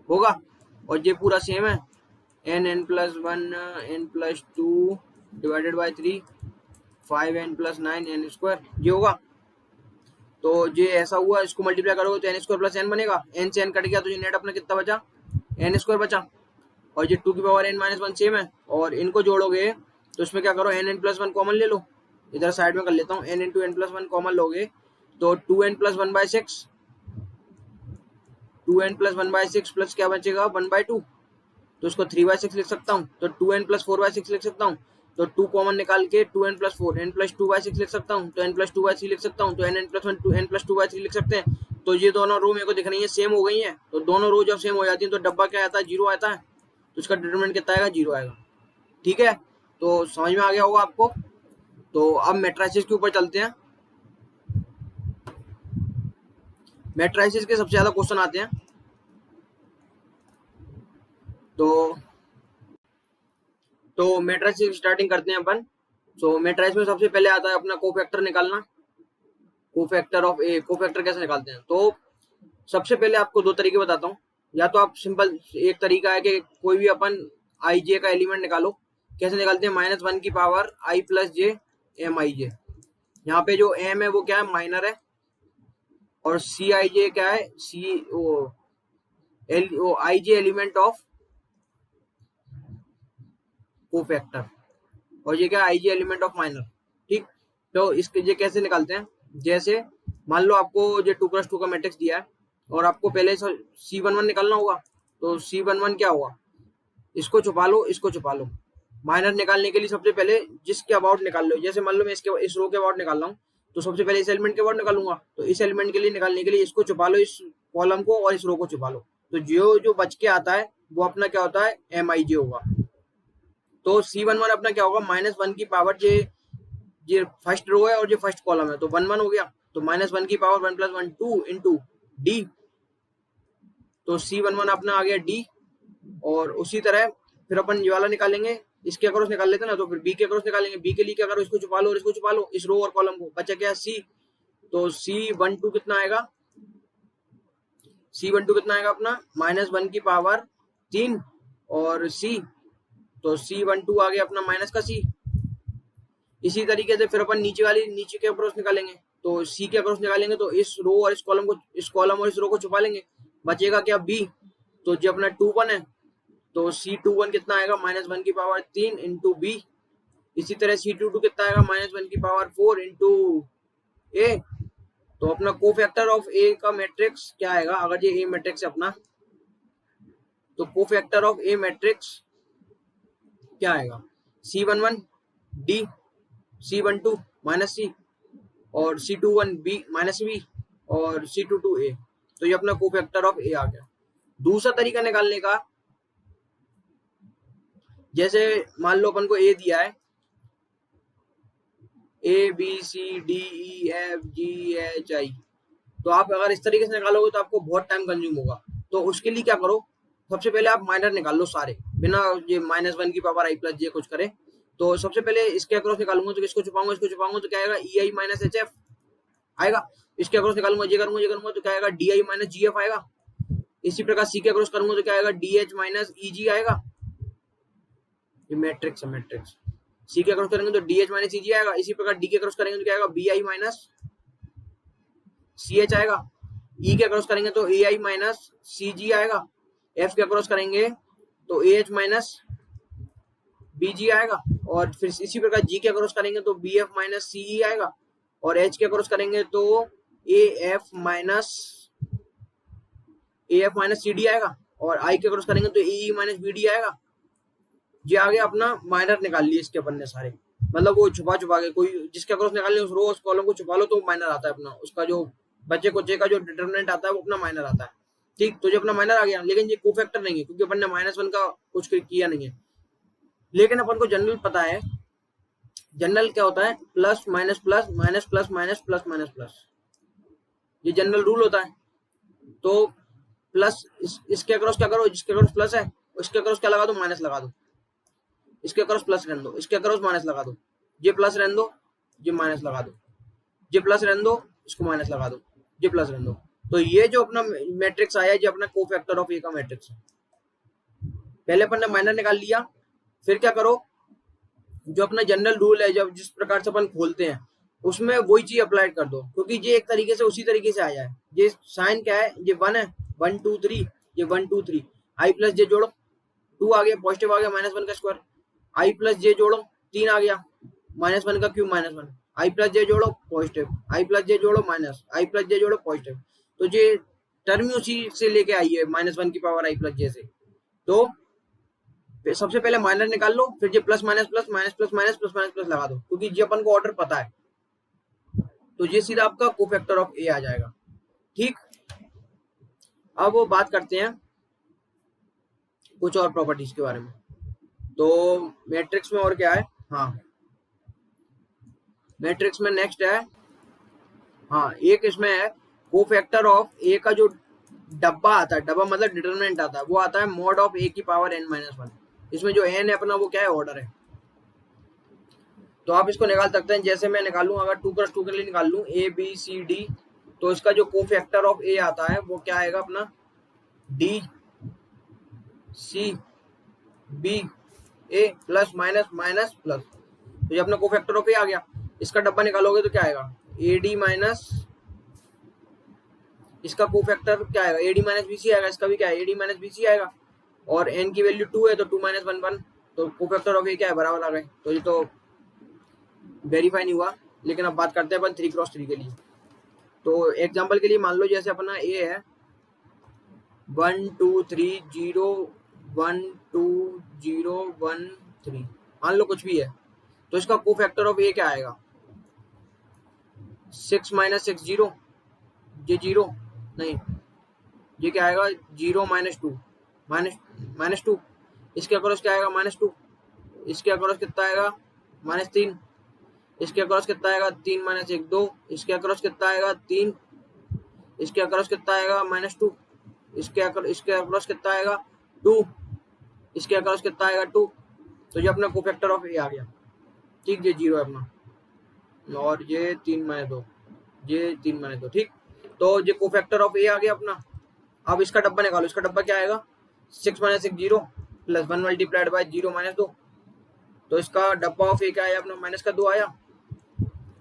होगा। और ये पूरा सेम है, n+1 n+2 divided by 3 5n+9 n square, ये होगा। तो ये ऐसा हुआ, इसको मल्टीप्लाई करोगे तो n स्क्वायर प्लस n बनेगा। n से n कट गया तो ये नेट अपना कितना बचा, n स्क्वायर बचा। और ये 2 की पावर n-1 सेम है। और इनको जोड़ोगे तो इसमें क्या करो, n+1 कॉमन ले लो, इधर साइड में कर लेता हूँ। n इंटू n+1 कॉमन लोगे तो 2n+1/6 2n+1/6 प्लस क्या बचेगा 1/2, तो इसको 3/6 लिख सकता हूँ। तो 2n+4/6 लिख सकता हूँ। तो 2 कॉमन निकाल के 2n+4 n+2/6 लिख सकता हूँ। तो n+2/3 लिख सकता हूँ। तो n+1 n+2/3 लिख सकते हैं। तो ये दोनों रो मेरे को दिख रही है सेम हो गई है। तो दोनों रो जब सेम हो जाती है तो डब्बा क्या आता है, 0 आता है। तो इसका डिटरमिनेंट कितना आएगा, 0 आएगा। ठीक है, तो समझ में आ गया होगा आपको। तो अब मैट्रिसेस के ऊपर चलते हैं। मैट्रिसेस के सबसे ज्यादा क्वेश्चन आते हैं। तो मैट्रिसेस स्टार्टिंग करते हैं अपन। तो मैट्रिक्स में सबसे पहले आता है अपना कोफैक्टर निकालना। कोफैक्टर ऑफ ए, कोफैक्टर कैसे निकालते हैं? तो सबसे पहले आपको दो तरीके बताता हूँ। या तो आप सिंपल, एक तरीका है कि कोई भी अपन आई जे का एलिमेंट निकालो। कैसे निकालते हैं? -1 की पावर आई प्लस जे एम आई जे। यहाँ पे जो एम है वो क्या है? माइनर है। और सी आई जे क्या है? सी ओ आई जे एलिमेंट ऑफ कोफैक्टर, और ये क्या? आई जे एलिमेंट ऑफ माइनर। ठीक। तो इसके ये कैसे निकालते हैं? जैसे मान लो आपको ये 2+2 का मैट्रिक्स दिया है और आपको पहले C11 निकालना होगा। तो C11 क्या होगा? इसको छुपा लो, इसको छुपा लो। माइनर निकालने के लिए सबसे पहले जिसके अबाउट निकाल लो। जैसे मान लो मैं इस रो के अबाउट निकाल रहा हूँ, तो सबसे पहले इस एलिमेंट के अबाउट निकालूंगा। तो इस एलिमेंट के लिए निकालने के लिए इसको छुपा लो, इस कॉलम को, और इस रो को छुपा लो। तो जो बच के आता है वो अपना क्या होता है? MIJ होगा। तो C11 अपना क्या होगा? -1 की पावर ये फर्स्ट रो है और ये फर्स्ट कॉलम है, तो 1 1 हो गया। तो -1 की पावर 1 + 1 2 इंटू डी। तो C11 अपना आ गया डी। और उसी तरह फिर अपन ये वाला निकालेंगे, इसके अक्रॉस निकाल लेते ना, तो फिर बी के अक्रॉस निकालेंगे। बी के लिए क्या करो? इसको छुपा लो और इसको छुपा लो, इस रो और कॉलम को। बचा क्या? सी। तो C12 कितना आएगा? C12 कितना आएगा अपना? -1 की पावर 3 और सी। तो C12 आ गया अपना माइनस का सी। इसी तरीके से फिर अपन नीचे के अक्रॉस निकालेंगे। तो सी के अक्रॉस निकालेंगे तो इस रो और इस कॉलम और इस रो को छुपा लेंगे। बचेगा क्या? बी। तो जो अपना 2 1 है, तो C21 कितना आएगा? -1 की पावर 3 इंटू बी। इसी तरह C22 कितना आएगा? -1 की पावर 4 इंटू ए। तो अपना कोफैक्टर ऑफ ए का मैट्रिक्स क्या आएगा? अगर ये ए मैट्रिक्स है अपना, तो कोफैक्टर ऑफ ए मैट्रिक्स क्या आएगा? C11 डी, C12 माइनस सी, और C21 बी माइनस बी, और C22 ए। तो ये अपना कोफैक्टर ऑफ ए आ गया। दूसरा तरीका निकालने का, जैसे मान लो अपन को ए दिया है, ABCDEFGHI। तो आप अगर इस तरीके से निकालोगे तो आपको बहुत टाइम कंज्यूम होगा। तो उसके लिए क्या करो? सबसे पहले आप माइनर निकाल लो सारे, बिना ये -1 की पावर आई प्लस जे कुछ करे। तो सबसे पहले इसके अक्रॉस निकालूंगा, तो इसको छुपाऊंगा, इसको छुपाऊंगा, तो क्या आएगा? EI - HF आएगा। इसके अक्रॉस निकालूंगा, ये करूंगा, तो क्या आएगा? DI - GF आएगा। इसी प्रकार सी के अक्रॉस करूंगा तो क्या आएगा? DH - EG आएगा। ये मैट्रिक्स है, मैट्रिक्स। सी के अक्रॉस करेंगे तो DH - EG आएगा। इसी प्रकार डी के अक्रॉस करेंगे तो क्या आएगा? BI - CH आएगा। ई के अक्रॉस करेंगे तो AI - CG आएगा। एफ के अक्रॉस करेंगे तो AH - BG आएगा। और फिर इसी प्रकार जी के अक्रॉस करेंगे तो BF - CE आएगा। और एच के अक्रॉस करेंगे तो AF - CD आएगा। और आई के अक्रॉस करेंगे तो AE - BD आएगा। ये आ गया अपना माइनर निकाल लिए इसके अपन ने सारे, मतलब वो छुपा के, कोई जिसके अक्रॉस निकालने उस रो उस कॉलम को छुपा लो तो माइनर आता है अपना। उसका जो बच्चे कोचे का जो डिटरमिनेंट आता है वो अपना माइनर आता है। ठीक। तो जो अपना माइनर आ गया, लेकिन ये कोफैक्टर नहीं है क्योंकि अपन ने -1 का कुछ किया नहीं है। लेकिन अपन को जनरल पता है। जनरल क्या होता है? Plus minus plus minus plus minus plus minus plus, ये जनरल रूल होता है। तो प्लस इसके अक्रॉस क्या करो? जिसके अक्रॉस प्लस है उसके अक्रॉस क्या लगा दो? माइनस लगा दो। इसके अक्रॉस प्लस रहने दो, इसके अक्रॉस माइनस लगा दो। ये प्लस रहने दो, ये माइनस लगा दो। ये प्लस रहने दो, इसको माइनस लगा दो। ये प्लस रहने दो। तो ये जो अपना मैट्रिक्स आया, ये अपना कोफैक्टर ऑफ ए का मैट्रिक्स है। पहले अपन ने माइनर निकाल लिया। फिर क्या करो? जो अपना जनरल रूल है, जब जिस प्रकार से अपन खोलते हैं उसमें वही चीज अप्लाई कर दो, क्योंकि ये एक तरीके से उसी तरीके से आया है। ये साइन क्या है? ये 1 है, 1 2 3, ये 1 2 3। आई प्लस जे जोड़ो, 2 आ गया, पॉजिटिव आ गया, -1 का स्क्वायर। आई प्लस जे जोड़ो, 3 आ गया, -1 का क्यूब -1। आई प्लस जे जोड़ो, पॉजिटिव। आई प्लस जे जोड़ो, माइनस। आई प्लस जे जोड़ो, पॉजिटिव। तो ये टर्म उसी से लेके आई है, -1 की पावर आई प्लस जे से। तो सबसे पहले माइनर निकाल लो, फिर ये plus minus plus minus plus minus plus minus plus लगा दो, क्योंकि ये अपन को ऑर्डर पता है। तो ये सीधा आपका कोफैक्टर ऑफ ए आ जाएगा। ठीक। अब वो बात करते हैं कुछ और प्रॉपर्टीज के बारे में। तो मैट्रिक्स में और क्या है, हाँ मैट्रिक्स में नेक्स्ट है, हाँ एक इसमें है कोफैक्टर ऑफ ए का जो डब्बा आता है, डब्बा मतलब डिटरमिनेंट आता है, वो आता है मॉड ऑफ ए की पावर n माइनस वन। इसमें जो n है अपना वो क्या है, ऑर्डर है। तो आप इसको निकाल सकते हैं, जैसे मैं निकालूं, अगर 2 क्रॉस 2 के लिए निकाल लूं ए बी सी डी, तो इसका जो कोफैक्टर ऑफ ए आता है वो क्या आएगा अपना, डी सी बी ए प्लस माइनस माइनस प्लस। तो ये अपना कोफैक्टर ऑफ ए आ गया। इसका डब्बा निकालोगे तो क्या आएगा, ए डी माइनस, इसका कोफैक्टर क्या आएगा, a d minus B c आएगा, इसका भी क्या है, a d minus B c आएगा। और एन की वैल्यू 2 है तो 2 माइनस वन वन, तो कोफैक्टर ऑफ ए क्या है, बराबर आ गए। तो ये तो वेरीफाई नहीं हुआ, लेकिन अब बात करते हैं अपन 3 क्रॉस 3 के लिए। तो एग्जाम्पल के लिए मान लो जैसे अपना ए है 1 2 3 0 1 2 0 1 3, मान लो कुछ भी है, तो इसका कोफैक्टर ऑफ ए क्या आएगा, 6 माइनस 6 जीरो, ये जीरो नहीं, ये क्या आएगा 0 माइनस 2 माइनस माइनस 2, इसके अक्रॉस क्या आएगा -2, इसके अक्रॉस कितना आएगा -3, इसके अक्रॉस कितना आएगा 3 माइनस 1 2, इसके अक्रॉस कितना आएगा 3, इसके अक्रॉस कितना आएगा -2, इसके अक्रॉस कितना आएगा 2, इसके अक्रॉस कितना आएगा 2। तो ये अपना कोफैक्टर ऑफ ए आ गया, ठीक, ये 0 है अपना, और ये 3 माइनस 2, ये 3 माइनस 2, ठीक। तो ये कोफैक्टर ऑफ ए आ गया अपना। अब इसका डब्बा निकालो, इसका डब्बा क्या आएगा 6 minus 6 0 plus 1 multiplied by 0 minus 2। तो इसका डब्बा ऑफ ए क्या आया अपना, माइनस का 2 आया,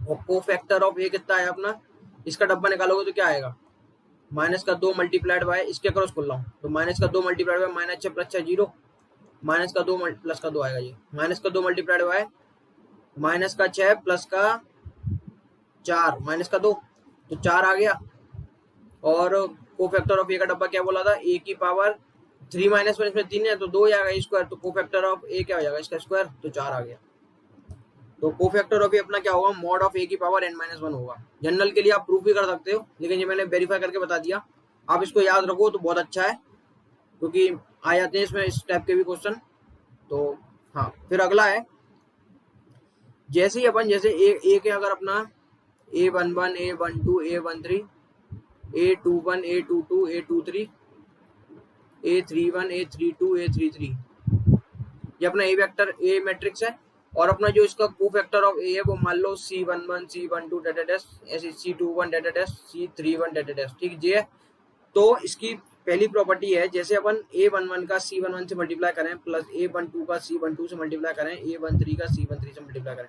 और कोफैक्टर ऑफ ए कितना आया अपना, इसका डब्बा निकालोगे तो क्या आएगा, माइनस का 2 मल्टीप्लाइड बाय, इसके अक्रॉस खोल रहा हूँ, तो माइनस का 2 multiplied by minus 6 plus 6 0, minus का 2 प्लस का 2 आएगा, ये माइनस का 2 मल्टीप्लाइड बाय माइनस का 6 प्लस का 4 माइनस का 2, तो 4 आ गया। और कोफैक्टर ऑफ ए का डब्बा क्या बोला था, ए की पावर 3 माइनस 1, इसमें 3 है तो 2 आएगा स्क्वायर, तो कोफैक्टर ऑफ ए क्या हो जाएगा, इसका स्क्वायर, तो 4 आ गया। तो कोफैक्टर ऑफ ए अपना क्या होगा, मॉड ऑफ ए की पावर n माइनस 1 होगा। जनरल के लिए आप प्रूफ भी कर सकते हो, लेकिन ये मैंने वेरीफाई करके बता दिया, आप इसको याद रखो तो बहुत अच्छा है, क्योंकि आ जाते हैं इसमें इस टाइप के भी क्वेश्चन। तो हाँ, फिर अगला है, जैसे ही अपन जैसे ए के अगर अपना A11 A12 A13 A21 A22 A23 A31 A32 A33, ये अपना ए वेक्टर ए मैट्रिक्स है। और अपना जो इसका कोफैक्टर ऑफ ए है वो मान लो C11 C12 डेटा टेस्ट, ऐसे C21 data test C31 data test, ठीक जी। तो इसकी पहली प्रॉपर्टी है, जैसे अपन A11 का C11 से मल्टीप्लाई करें प्लस A12 का C12 से मल्टीप्लाई करें, A13 का C13 से मल्टीप्लाई करें,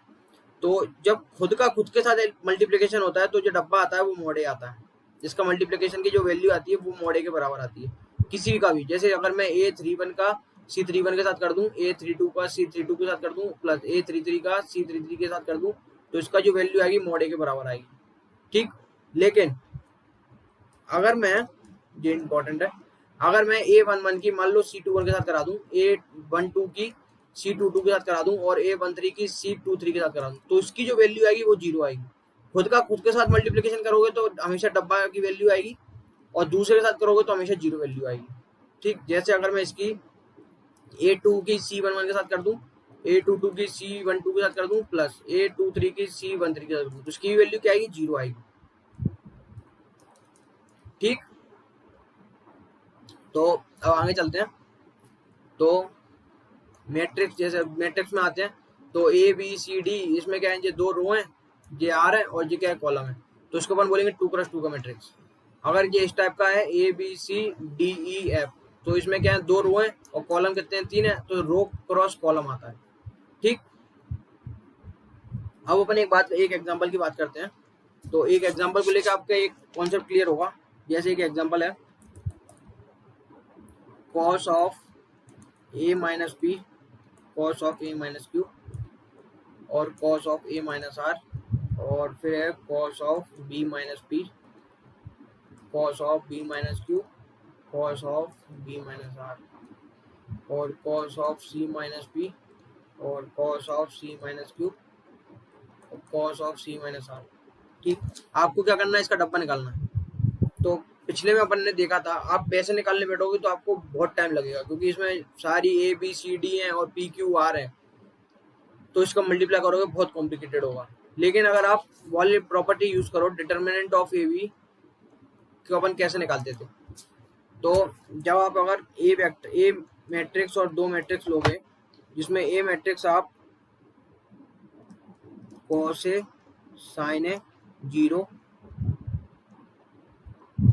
तो जब खुद का खुद के साथ मल्टीप्लिकेशन होता है तो जो डब्बा आता है वो मोड़े आता है, जिसका मल्टीप्लिकेशन की जो वैल्यू आती है वो मोड़े के बराबर आती है किसी का भी। जैसे अगर मैं A31 का C31 के साथ कर दूं, A32 का C32 के साथ कर दूं, प्लस A33 का C33 के साथ कर दूं, तो इसका जो वैल्यू आएगी मोड़े के बराबर आएगी, ठीक। लेकिन अगर मैं, ये इंपॉर्टेंट है, अगर मैं A11 की मान लो C21 के साथ करा दूं, A12 की C22 के साथ करा दूं, और A13 की C23 के साथ करा दूं, तो इसकी जो वैल्यू आएगी वो 0 आएगी। खुद का खुद के साथ मल्टीप्लिकेशन करोगे तो हमेशा डब्बा की वैल्यू आएगी, और दूसरे के साथ करोगे तो हमेशा 0 वैल्यू आएगी, ठीक। जैसे अगर मैं इसकी A2 की C11 के साथ कर दूं, A22 की C12 के साथ कर दूं, प्लस A23 की C13 के साथ कर दूं, तो इसकी वैल्यू क्या आएगी, 0 आएगी, ठीक। तो अब आगे चलते हैं। तो मैट्रिक्स, जैसे मैट्रिक्स में आते हैं, तो ए बी सी डी, इसमें क्या है, ये 2 रो हैं, ये आर है और ये क्या है, कॉलम है, तो इसको अपन बोलेंगे 2 क्रॉस 2 का मैट्रिक्स। अगर ये इस टाइप का है A B C D E f, तो इसमें क्या है, 2 रो हैं और कॉलम कितने हैं, 3 है, तो रो क्रॉस कॉलम आता है, ठीक। अब अपन एक एग्जाम्पल की बात करते हैं। तो एक एग्जाम्पल को लेकर आपका एक कॉन्सेप्ट क्लियर होगा। जैसे एक एग्जाम्पल है, cos of a minus b, cos of a minus q, और cos of a minus r, और फिर है cos of b minus p, cos of b minus q, cos of b minus r, और cos of c minus p, और cos of c minus q, और cos of c minus r, ठीक। आपको क्या करना है, इसका डब्बा निकालना है। तो पिछले में अपन ने देखा था, आप पैसे निकालने बैठोगे तो आपको बहुत टाइम लगेगा, क्योंकि इसमें सारी ए बी सी डी है और पी क्यू आर है, तो इसका मल्टीप्लाई करोगे बहुत कॉम्प्लिकेटेड होगा। लेकिन अगर आप वाली प्रॉपर्टी यूज करो, डिटर्मिनेंट ऑफ ए बी को अपन कैसे निकालते थे, तो जब आप अगर ए मैट्रिक्स और दो मैट्रिक्स लोगे, जिसमें ए मैट्रिक्स आप cos A sign A 0,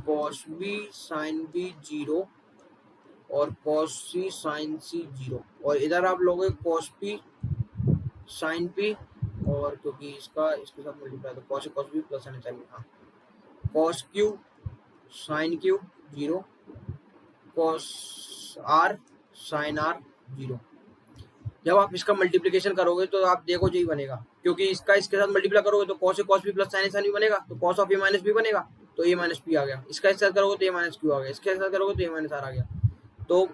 cos B sine B 0 और कॉस सी साइन सी 0, और इधर आप लोगे कॉस पी साइन पी, और क्योंकि इसके साथ मल्टीप्लाई तो कॉस बी प्लस आना चाहिए, हाँ, cos q sine q 0, cos r sine r 0। जब आप इसका मल्टीप्लिकेशन करोगे तो आप देखो यही बनेगा, क्योंकि इसके साथ मल्टीप्लाई करोगे तो cos b plus sine sine b बनेगा, तो cos of a minus b बनेगा, तो ए माइनस पी आ गया। इसका साथ करोगे तो ए माइनस क्यू आ गया, इसके साथ करोगे तो ए माइनस आर आ गया। तो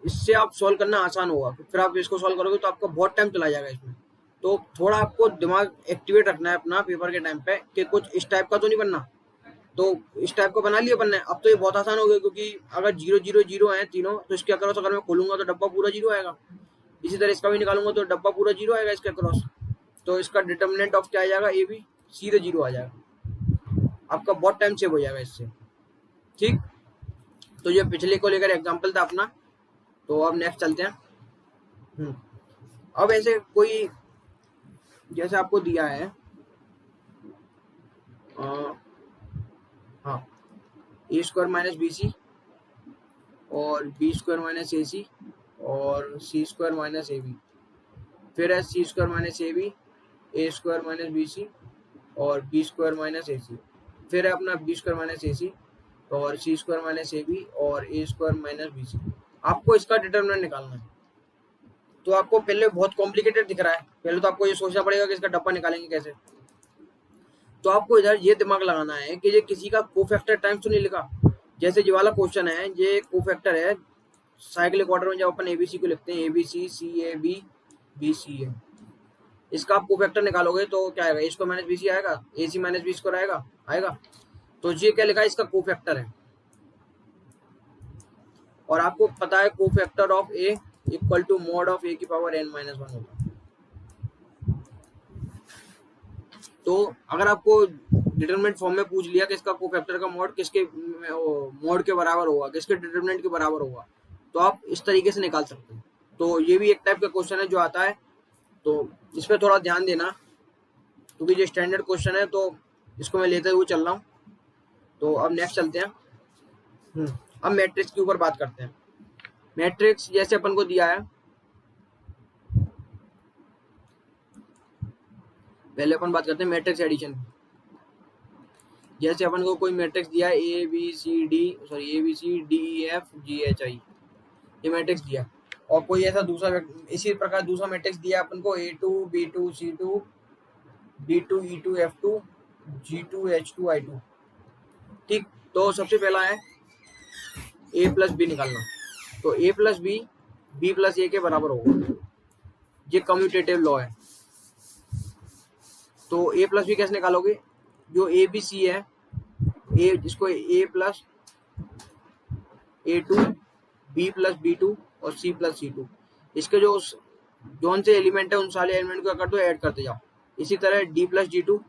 इससे आप सॉल्व करना आसान होगा। फिर आप इसको सॉल्व करोगे तो आपका बहुत टाइम चला जाएगा इसमें। तो थोड़ा आपको दिमाग एक्टिवेट रखना है अपना पेपर के टाइम पे, कि कुछ इस टाइप का तो नहीं बनना। तो इस टाइप का बना लिया अपन ने। अब तो ये बहुत आसान हो गया, क्योंकि अगर 0 0 0 है तीनों, तो इसके अक्रॉस अगर मैं खोलूंगा तो डब्बा पूरा 0 आएगा। इसी तरह इसका भी निकालूंगा तो डब्बा पूरा 0 आएगा इसके अक्रॉस। तो इसका डिटर्मिनेंट ऑफ क्या आ जाएगा, ए बी सीधे 0 आ जाएगा। आपका बहुत टाइम सेव हो जाएगा इससे। ठीक, तो ये पिछले को लेकर एग्जाम्पल था अपना। तो अब नेक्स्ट चलते हैं। अब ऐसे कोई जैसे आपको दिया है, हाँ, a square minus B c और b square minus a c और सी स्क्वायर माइनस ए बी, फिर है c square minus A b, a square minus B c और b square minus a c, फिर है अपना b square minus a c और c square minus ए b और a square minus B c. आपको इसका डिटरमिनेंट निकालना है। तो आपको पहले बहुत कॉम्प्लिकेटेड दिख रहा है, पहले तो आपको ये सोचना पड़ेगा कि इसका डब्बा निकालेंगे कैसे। तो आपको इधर ये दिमाग लगाना है कि ये किसी का कोफैक्टर टाइम्स तो नहीं लिखा। जैसे ये वाला क्वेश्चन है, ये कोफैक्टर है साइक्लिक ऑर्डर में, जब अपन एबीसी को लिखते हैं, ABC c a B b c है, इसका आप कोफैक्टर निकालोगे तो क्या आएगा, a square minus B c आएगा, a c minus b square आएगा। तो ये क्या लिखा है, इसका कोफैक्टर है। और आपको पता है cofactor of A equal to mod of A की पावर n माइनस 1 होता है। तो अगर आपको डिटरमिनेंट फॉर्म में पूछ लिया कि इसका कोफैक्टर का मॉड किसके मॉड के बराबर होगा, किसके डिटरमिनेंट के बराबर होगा, तो आप इस तरीके से निकाल सकते हैं। तो ये भी एक टाइप का क्वेश्चन है जो आता है, तो इस पर थोड़ा ध्यान देना, क्योंकि ये स्टैंडर्ड क्वेश्चन है, तो इसको मैं लेते हुए चल रहा हूँ। तो अब नेक्स्ट चलते हैं। अब मैट्रिक्स के ऊपर बात करते हैं। मैट्रिक्स जैसे अपन को दिया है, पहले अपन बात करते हैं मैट्रिक्स एडिशन। जैसे अपन को कोई मैट्रिक्स दिया है A B C D E F G H i, ये मैट्रिक्स दिया, और कोई ऐसा दूसरा इसी प्रकार दूसरा मैट्रिक्स दिया अपन को A2 B2 C2 D2 E2 F2 G2 H2 I2। ठीक, तो सबसे पहला है a प्लस बी निकालना। तो a प्लस बी प्लस ए के बराबर होगा, ये कम्यूटेटिव लॉ है। तो a प्लस बी कैसे निकालोगे, जो ए बी सी है, ए जिसको a plus A2 B plus B2 और C प्लस C2, इसके जो जोन से एलिमेंट है उन सारे एलिमेंट को कर दो, ऐड करते जाओ। इसी तरह D plus G2,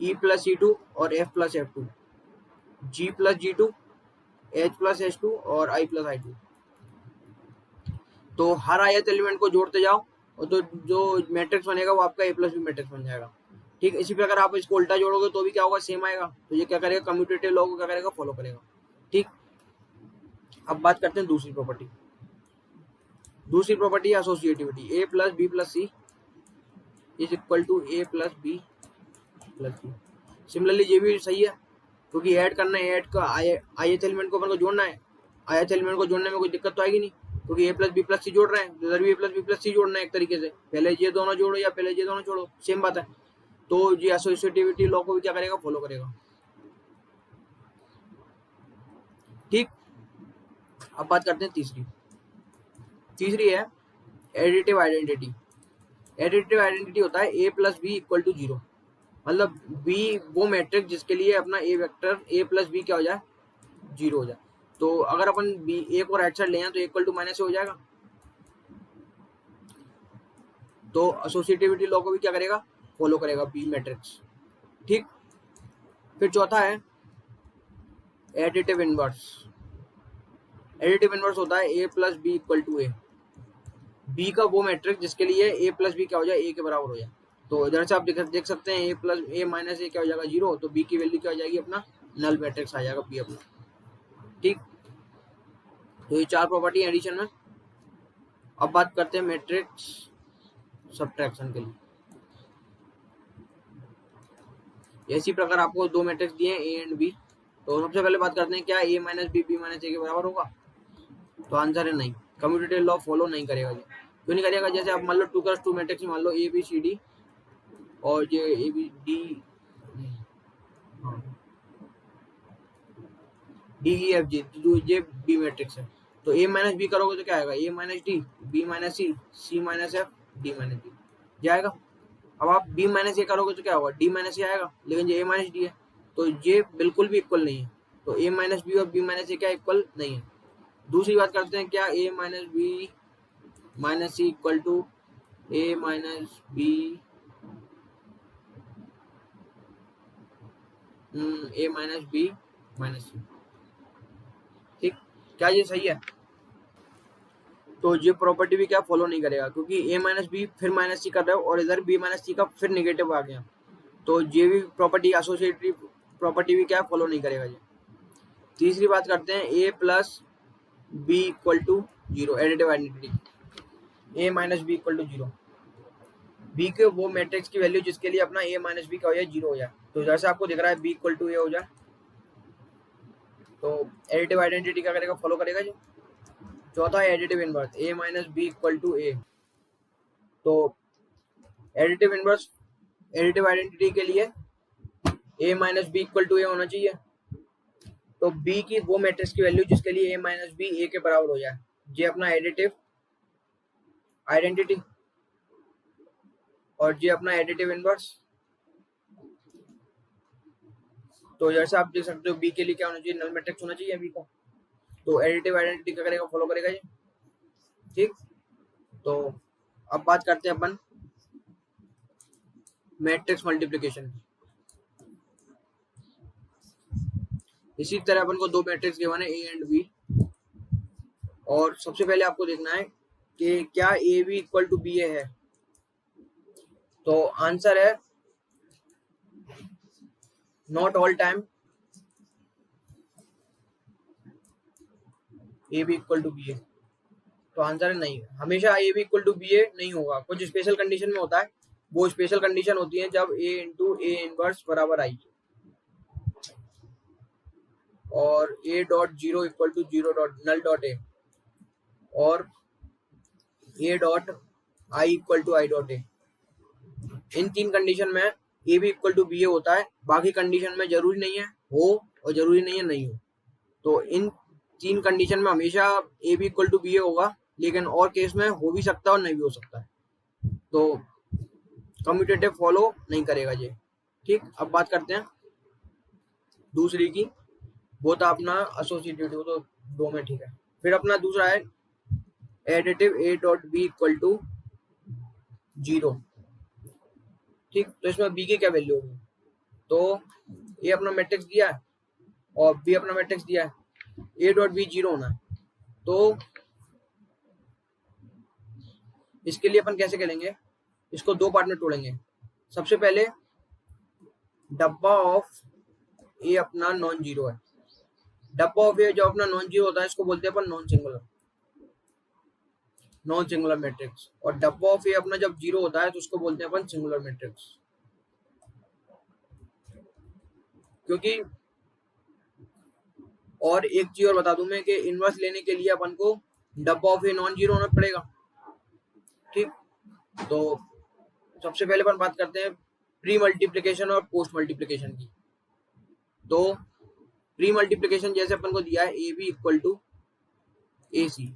E plus E2 और F plus F2, G plus G2, H plus H2 और I प्लस I2। तो हर ith एलिमेंट को जोड़ते जाओ, और तो जो मैट्रिक्स बनेगा वो आपका a प्लस बी मैट्रिक्स बन जाएगा। ठीक, इसी प्रकार आप इसको उल्टा जोड़ोगे तो भी क्या होगा, सेम आएगा। तो ये क्या करेगा, कम्यूटेटिव लॉ को क्या करेगा, फॉलो करेगा। ठीक, अब बात करते हैं दूसरी प्रॉपर्टी। दूसरी प्रॉपर्टी है associativity. A plus B plus c is equal to a plus B plus c. Similarly ये भी सही है, क्योंकि ऐड करना है, ऐड का ith एलिमेंट को अपन को जोड़ना है। ith एलिमेंट को जोड़ने में कोई दिक्कत तो आएगी नहीं, क्योंकि ए प्लस बी प्लस सी जोड़ रहे हैं, इधर भी ए प्लस बी प्लस सी जोड़ना है एक तरीके से। पहले ये दोनों जोड़ो या पहले ये दोनों जोड़ो, सेम बात है। तो ये एसोसिएटिविटी लॉ को भी क्या करेगा, फॉलो करेगा। ठीक, अब बात करते हैं तीसरी है एडिटिव आइडेंटिटी। एडिटिव आइडेंटिटी होता है A plus B equal to 0, मतलब बी वो मैट्रिक्स जिसके लिए अपना ए वेक्टर ए प्लस बी क्या हो जाए, जीरो हो जाए। तो अगर अपन बी ए को राइट साइड ले आए तो इक्वल टू माइनस हो जाएगा। तो एसोसिएटिविटी लॉ को भी क्या करेगा, फॉलो करेगा बी मैट्रिक्स। ठीक, फिर चौथा है एडिटिव इनवर्स। एडिटिव इनवर्स होता है A plus B equal to A. B का वो मैट्रिक्स जिसके लिए ए प्लस बी क्या हो जाए, ए के बराबर हो जाए। तो इधर से आप देख सकते हैं A plus A minus A क्या हो जाएगा, जीरो। तो बी की वैल्यू क्या हो जाएगी, अपना नल मैट्रिक्स आ जाएगा बी अपना। ठीक, तो ये चार प्रॉपर्टी एडिशन में। अब बात करते हैं मैट्रिक्स सब्ट्रैक्शन के लिए। इसी प्रकार आपको दो मैट्रिक्स दिए ए एंड बी। तो सबसे पहले बात करते हैं क्या ए माइनस बी माइनस ए के बराबर होगा। तो आंसर है नहीं, कम्यूटेटिव लॉ फॉलो नहीं करेगा ये। क्यों नहीं करेगा, जैसे आप मान लो 2x2 मैट्रिक्स मान लो ए बी सी डी और ये A B D D E F G, ये बी मैट्रिक्स है। तो ए माइनस बी करोगे तो क्या आएगा, a minus d, b minus c minus f, d minus d, ये आएगा। अब आप बी माइनस ए करोगे तो क्या होगा, डी माइनस ए आएगा, लेकिन ये ए माइनस डी है तो ये बिल्कुल भी इक्वल नहीं है। तो ए माइनस बी और बी माइनस ए क्या इक्वल नहीं है। दूसरी बात करते हैं क्या A minus B minus C equal to A minus B A minus B minus C. ठीक, क्या ये सही है। तो ये प्रॉपर्टी भी क्या फॉलो नहीं करेगा, क्योंकि ए माइनस बी फिर माइनस सी कर रहे हो और इधर बी माइनस सी का फिर निगेटिव आ गया। तो ये भी प्रॉपर्टी एसोसिएटिव प्रॉपर्टी भी क्या फॉलो नहीं करेगा ये। तीसरी बात करते हैं A plus B equal to zero, additive identity. A minus B equal to zero, B के वो मैट्रिक्स की वैल्यू जिसके लिए अपना ए माइनस बी का हो जाए जीरो हो जाए। तो जैसे आपको दिख रहा है बी इक्वल टू ए हो जाए, तो एडिटिव आइडेंटिटी क्या करेगा, फॉलो करेगा जी। चौथा है additive inverse, A minus B equal to A. तो एडिटिव इनवर्स एडिटिव आइडेंटिटी के लिए A minus B equal to A होना चाहिए। तो बी की वो मैट्रिक्स की वैल्यू जिसके लिए ए माइनस बी ए के बराबर हो जाए, ये अपना एडिटिव आइडेंटिटी और ये अपना एडिटिव इनवर्स। तो जैसे आप देख सकते हो बी के लिए क्या होना चाहिए, नल मैट्रिक्स होना चाहिए बी का। तो एडिटिव आइडेंटिटी क्या करेगा, फॉलो करेगा ये। ठीक, तो अब बात करते हैं अपन मैट्रिक्स मल्टीप्लिकेशन। इसी तरह अपन को दो मैट्रिक्स गिवन है ए एंड बी, और सबसे पहले आपको देखना है कि क्या A B equal to B A है। तो आंसर है not all time A B equal to B A. तो आंसर है नहीं, हमेशा A B equal to B A नहीं होगा, कुछ स्पेशल कंडीशन में होता है। वो स्पेशल कंडीशन होती है जब ए इंटू ए इनवर्स बराबर आई और A dot zero equal to zero dot null dot A और A dot I equal to I dot A. इन तीन कंडीशन में A B equal to B A होता है, बाकी कंडीशन में जरूरी नहीं है हो और जरूरी नहीं है नहीं हो। तो इन तीन कंडीशन में हमेशा A B equal to B A होगा, लेकिन और केस में हो भी सकता है और नहीं भी हो सकता है। तो कम्यूटेटिव फॉलो नहीं करेगा ये। ठीक, अब बात करते हैं दूसरी की, वो था अपना एसोसिएटिव, तो दो में ठीक है। फिर अपना दूसरा है additive A dot B equal to zero. ठीक, तो इसमें बी की क्या वैल्यू होगी। तो ए अपना मैट्रिक्स दिया है और बी अपना मैट्रिक्स दिया है, ए डॉट बी जीरो होना है। तो इसके लिए अपन कैसे करेंगे, इसको दो पार्ट में तोड़ेंगे। सबसे पहले डब्बा ऑफ ए अपना नॉन जीरो है। डब्बा ऑफ ए जो अपना नॉन जीरो होता है इसको बोलते हैं अपन नॉन सिंगुलर मैट्रिक्स। और डब्बा ऑफ ए अपना जब जीरो होता है तो उसको बोलते हैं अपन सिंगुलर मैट्रिक्स। क्योंकि और एक चीज और बता दूं मैं कि इनवर्स लेने के लिए अपन को डब्बा ऑफ ए नॉन जीरो होना पड़ेगा। ठीक, तो सबसे पहले अपन बात करते हैं प्री मल्टीप्लिकेशन और पोस्ट मल्टीप्लिकेशन की। तो प्री मल्टीप्लिकेशन जैसे अपन को दिया है ए बी इक्वल टू ए सी।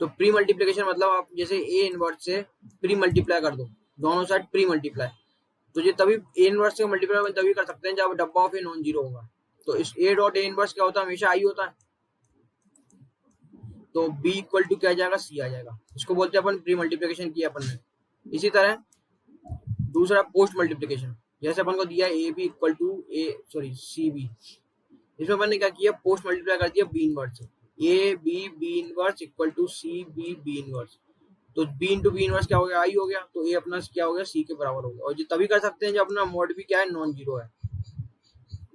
तो प्री मल्टीप्लिकेशन मतलब आप जैसे ए इनवर्स से प्री मल्टीप्लाई कर दो, दोनों साइड प्री मल्टीप्लाई। तो ये तभी ए इनवर्स से मल्टीप्लाई तभी कर सकते हैं जब डब्बा ऑफ ए नॉन जीरो होगा। तो इस ए डॉट ए इनवर्स क्या होता है, हमेशा आई होता है। तो बी इक्वल टू क्या आ जाएगा, सी आ जाएगा। इसको बोलते हैं अपन प्री मल्टीप्लिकेशन किया अपन ने। इसी तरह दूसरा पोस्ट मल्टीप्लिकेशन, जैसे अपन को दिया A B equal to C B, इसमें अपन ने क्या किया, पोस्ट मल्टीप्लाई कर दिया बी इनवर्स से। A B B inverse equal to C B B inverse. तो बी इंटू बी इनवर्स क्या हो गया, आई हो गया। तो ए अपना क्या हो गया, सी के बराबर हो गया। और ये तभी कर सकते हैं जब अपना मॉड भी क्या है, नॉन जीरो है,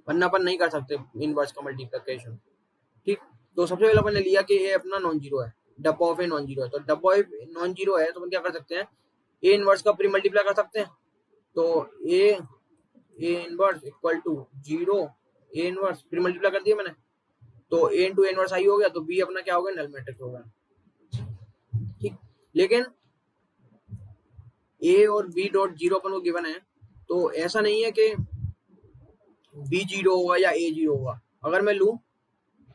वरना अपन नहीं कर सकते इनवर्स का मल्टीप्लिकेशन। ठीक, तो सबसे पहले अपन ने लिया कि ए अपना नॉन जीरो है, डब्बा ऑफ ए नॉन जीरो है। तो डब्बा ऑफ नॉन जीरो है तो अपन क्या कर सकते हैं, ए इनवर्स का प्री मल्टीप्लाई कर सकते हैं। तो A inverse equal to zero, A inverse pre multiply कर दिया मैंने, तो ए इंटू ए इनवर्स आई हो गया। तो बी अपना क्या हो गया, नल मैट्रिक्स हो गया। ठीक, लेकिन ए और बी डॉट जीरो अपन को गिवन है, तो ऐसा नहीं है कि बी जीरो होगा या ए जीरो होगा। अगर मैं लूं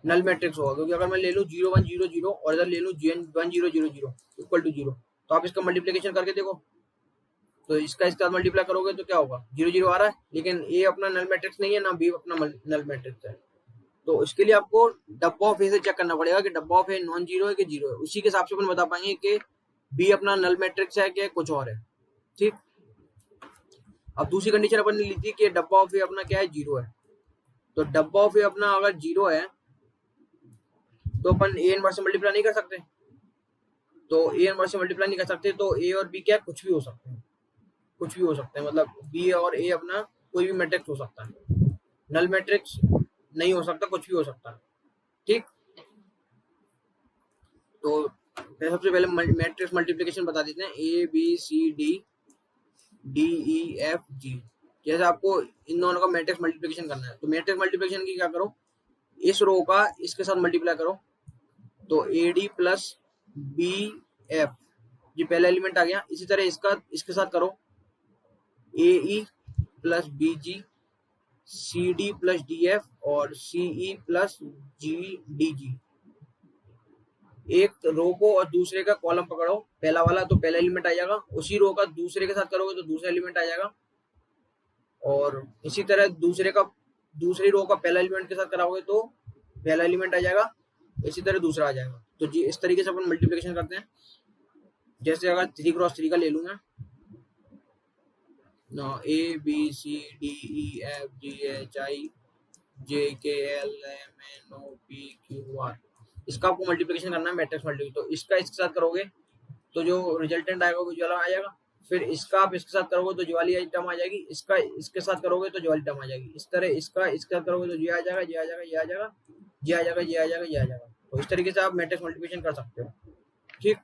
नल मैट्रिक्स होगा, क्योंकि अगर मैं ले लूं 0 1 0 0 और इधर ले लूं 1 0 0 0 इक्वल टू 0, तो आप इसका मल्टीप्लिकेशन करके देखो, तो इसका इसका मल्टीप्लाई करोगे तो क्या होगा, 0 0 आ रहा है, लेकिन ए अपना नल मैट्रिक्स नहीं है ना बी अपना नल मैट्रिक्स है। तो इसके लिए आपको डब्बा ऑफ ए से चेक करना पड़ेगा कि डब्बा ऑफ ए नॉन जीरो है कि जीरो है। उसी के हिसाब से अपन बता पाएंगे कि बी अपना नल मैट्रिक्स है कि कुछ और है। ठीक, अब दूसरी कंडीशन अपन ने ली थी कि डब्बा ऑफ ए अपना क्या है, जीरो है। तो डब्बा ऑफ ए अपना अगर जीरो है तो अपन ए इनवर्स से मल्टीप्लाई नहीं कर सकते। तो ए इनवर्स से मल्टीप्लाई नहीं कर सकते, तो ए और बी क्या कुछ भी हो सकते हैं, कुछ भी हो सकते हैं। मतलब बी और ए अपना कोई भी मैट्रिक्स हो सकता है, नल मैट्रिक्स नहीं हो सकता, कुछ भी हो सकता है। ठीक, तो सबसे पहले मैट्रिक्स मल्टीप्लिकेशन बता देते हैं, A B C D D E F G. जैसे आपको इन दोनों का मैट्रिक्स मल्टीप्लिकेशन करना है, तो मैट्रिक्स मल्टीप्लिकेशन की क्या करो, इस रो का इसके साथ मल्टीप्लाई करो। तो A D plus B F, ये पहला एलिमेंट आ गया। इसी तरह इसका इसके साथ करो, a e plus b g, c d plus d f और c E plus G D G. एक रो को और दूसरे का कॉलम पकड़ो, पहला वाला तो पहला एलिमेंट आ जाएगा, उसी रो का दूसरे के साथ करोगे तो दूसरा एलिमेंट आ जाएगा। और इसी तरह दूसरी रो का पहला एलिमेंट के साथ कराओगे तो पहला एलिमेंट आ जाएगा, इसी तरह दूसरा आ जाएगा। तो जी इस तरीके से अपन मल्टीप्लिकेशन करते हैं। जैसे अगर 3 क्रॉस 3 का ले लूंगा, a B C D E F G H i j k l m n o p q r, इसका आपको मल्टीप्लिकेशन करना है मैट्रिक्स मल्टीप्लिकेशन। तो इसका इसके साथ करोगे तो जो रिजल्टेंट आएगा वो जो आ जाएगा। फिर इसका आप इसके साथ करोगे तो जो वाली टर्म आ जाएगी, इसका इसके साथ करोगे तो जो वाली टर्म आ जाएगी। इस तरह इसका इसके साथ करोगे तो ये आ जाएगा, ये आ जाएगा, ये आ जाएगा, ये आ जाएगा, ये आ जाएगा, ये आ जाएगा। तो इस तरीके से आप मैट्रिक्स मल्टीप्लिकेशन कर सकते हो। ठीक,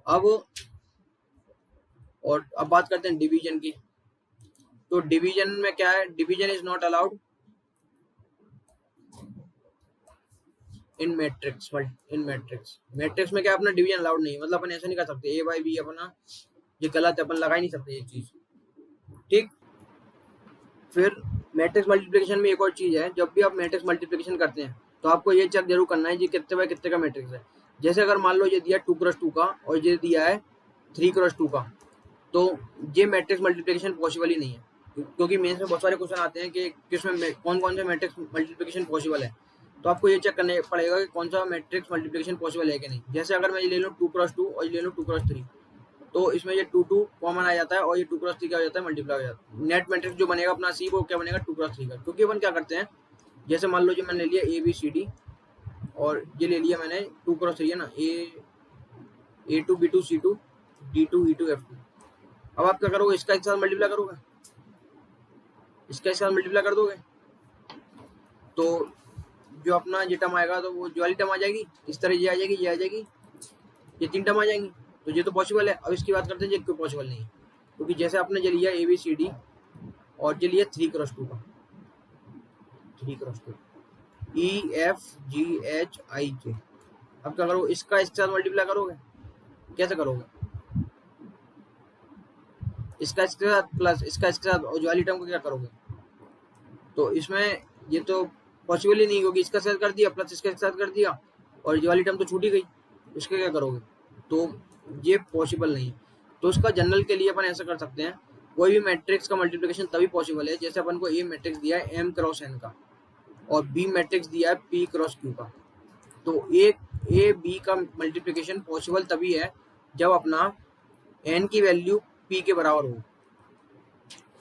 अब बात करते हैं डिवीजन की। तो डिवीजन में क्या है, division is not allowed in matrix. Matrix में क्या अपना डिवीजन अलाउड नहीं है, मतलब अपन ऐसा नहीं कर सकते ए बाई बी अपना, ये गलत है, अपन लगा ही नहीं सकते ये चीज। ठीक, फिर मैट्रिक्स मल्टीप्लिकेशन में एक और चीज है, जब भी आप मैट्रिक्स मल्टीप्लिकेशन करते हैं तो आपको ये चेक जरूर करना है जी कितने बाय कितने का मैट्रिक्स है। जैसे अगर मान लो ये दिया 2 क्रॉस 2 का और ये दिया है 3 क्रॉस 2 का, तो ये मैट्रिक्स मल्टीप्लिकेशन पॉसिबल ही नहीं है, क्योंकि मेंस में बहुत सारे क्वेश्चन आते हैं कि किसमें कौन कौन से मैट्रिक्स मल्टीप्लिकेशन पॉसिबल है। तो आपको ये चेक करना पड़ेगा कि कौन सा मैट्रिक्स मल्टीप्लिकेशन पॉसिबल है कि नहीं। जैसे अगर मैं ये ले लूँ 2 क्रॉस 2 और ये ले लूँ 2 क्रॉस 3, तो इसमें ये 2 2 कॉमन आ जाता है और ये 2 क्रॉस 3 क्या हो जाता है, मल्टीप्लाई हो जाता है। नेट मैट्रिक्स जो बनेगा अपना सी, वो क्या बनेगा, 2 क्रॉस 3 का। क्योंकि अपन क्या करते हैं, जैसे मान लो जो मैंने ले लिया ए बी सी डी और ये ले लिया मैंने 2 क्रॉस 3 है ना, a two b two c two d two e two f two. अब आप क्या करोगे, इसका एक साथ मल्टीप्लाई करोगे, इसका एक साथ मल्टीप्लाई कर दोगे तो जो अपना ये टर्म आएगा तो वो जो वाली टर्म आ जाएगी, इस तरह ये आ जाएगी, ये आ जाएगी, ये 3 टर्म आ जाएंगी। तो ये तो पॉसिबल है। अब इसकी बात करते हैं ये क्यों पॉसिबल नहीं है, क्योंकि जैसे आपने ये लिया ए बी सी डी और ये लिया 3 क्रॉस 2 का, 3 cross 2 e F G H i j. अब क्या करो, इसका इसके साथ मल्टीप्लाई करोगे, कैसे करोगे, इसका इसके साथ प्लस इसका इसके साथ, और जो वाली टर्म को क्या करोगे, तो इसमें ये तो पॉसिबल ही नहीं, क्योंकि इसका साथ कर दिया प्लस इसका साथ कर दिया और ये वाली टर्म तो छूट ही गई, इसके क्या करोगे, तो ये पॉसिबल नहीं। तो इसका जनरल के लिए अपन ऐसा कर सकते हैं कोई भी मैट्रिक्स का मल्टीप्लिकेशन तभी पॉसिबल है जैसे अपन को ए मैट्रिक्स दिया है m क्रॉस n का और बी मैट्रिक्स दिया है p क्रॉस q का। तो ए बी का मल्टीप्लिकेशन पॉसिबल तभी है जब अपना n की वैल्यू p के बराबर हो।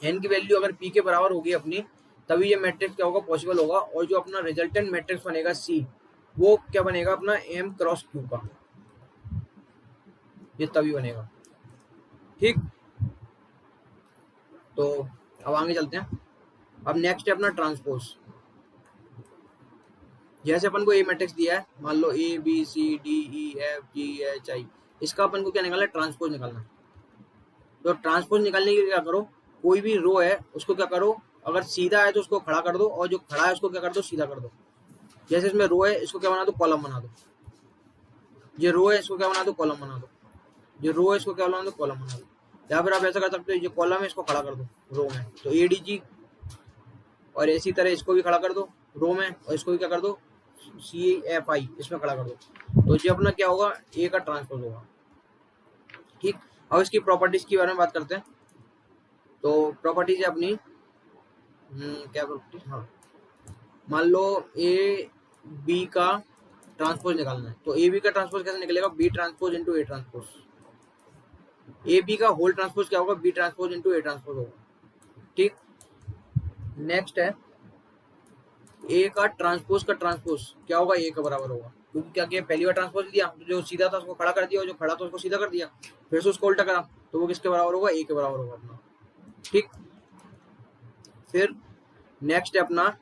n की वैल्यू अगर p के बराबर होगी अपनी, तभी ये मैट्रिक्स क्या होगा, पॉसिबल होगा। और जो अपना रिजल्टेंट मैट्रिक्स बनेगा c, वो क्या बनेगा अपना m क्रॉस q का, ये तभी बनेगा। ठीक, तो अब आगे चलते हैं। अब नेक्स्ट है अपना ट्रांसपोज। जैसे अपन को ए मैट्रिक्स दिया है, मान लो a B C D E F G H i, इसका अपन को क्या निकालना है, ट्रांसपोज निकालना है। तो ट्रांसपोज निकालने के लिए क्या करो, कोई भी रो है उसको क्या करो, अगर सीधा है तो उसको खड़ा कर दो और जो खड़ा है उसको क्या कर दो, सीधा कर दो। जैसे इसमें रो है, इसको क्या बना दो, कॉलम बना दो। ये रो है, इसको क्या बना दो, कॉलम बना दो। ये रो है, इसको क्या बना दो, कॉलम बना दो। या फिर आप ऐसा कर सकते हो, ये कॉलम है, इसको खड़ा कर दो रो में, तो ए डी जी, और इसी तरह इसको भी खड़ा कर दो रो में, और इसको भी क्या कर दो, सी एफ आई, इसमें खड़ा कर दो। तो ये अपना क्या होगा, ए का ट्रांसपोज होगा। ठीक, अब इसकी प्रॉपर्टीज के बारे में बात करते हैं। तो प्रॉपर्टीज है अपनी क्या प्रॉपर्टी, हाँ, मान लो ए बी का ट्रांसपोज निकालना है, तो ए बी का ट्रांसपोज कैसे निकलेगा, B transpose into A transpose. A B का होल ट्रांसपोज क्या होगा, B transpose into A transpose होगा। ठीक, नेक्स्ट है ए का ट्रांसपोज क्या होगा, ए का बराबर होगा, क्योंकि क्या किया, पहली बार ट्रांसपोज दिया तो जो सीधा था उसको खड़ा कर दिया, और जो खड़ा था उसको सीधा कर दिया, फिर से उसको उल्टा करा, तो वो किसके बराबर होगा, ए के बराबर होगा अपना। ठीक, फिर नेक्स्ट है अपना,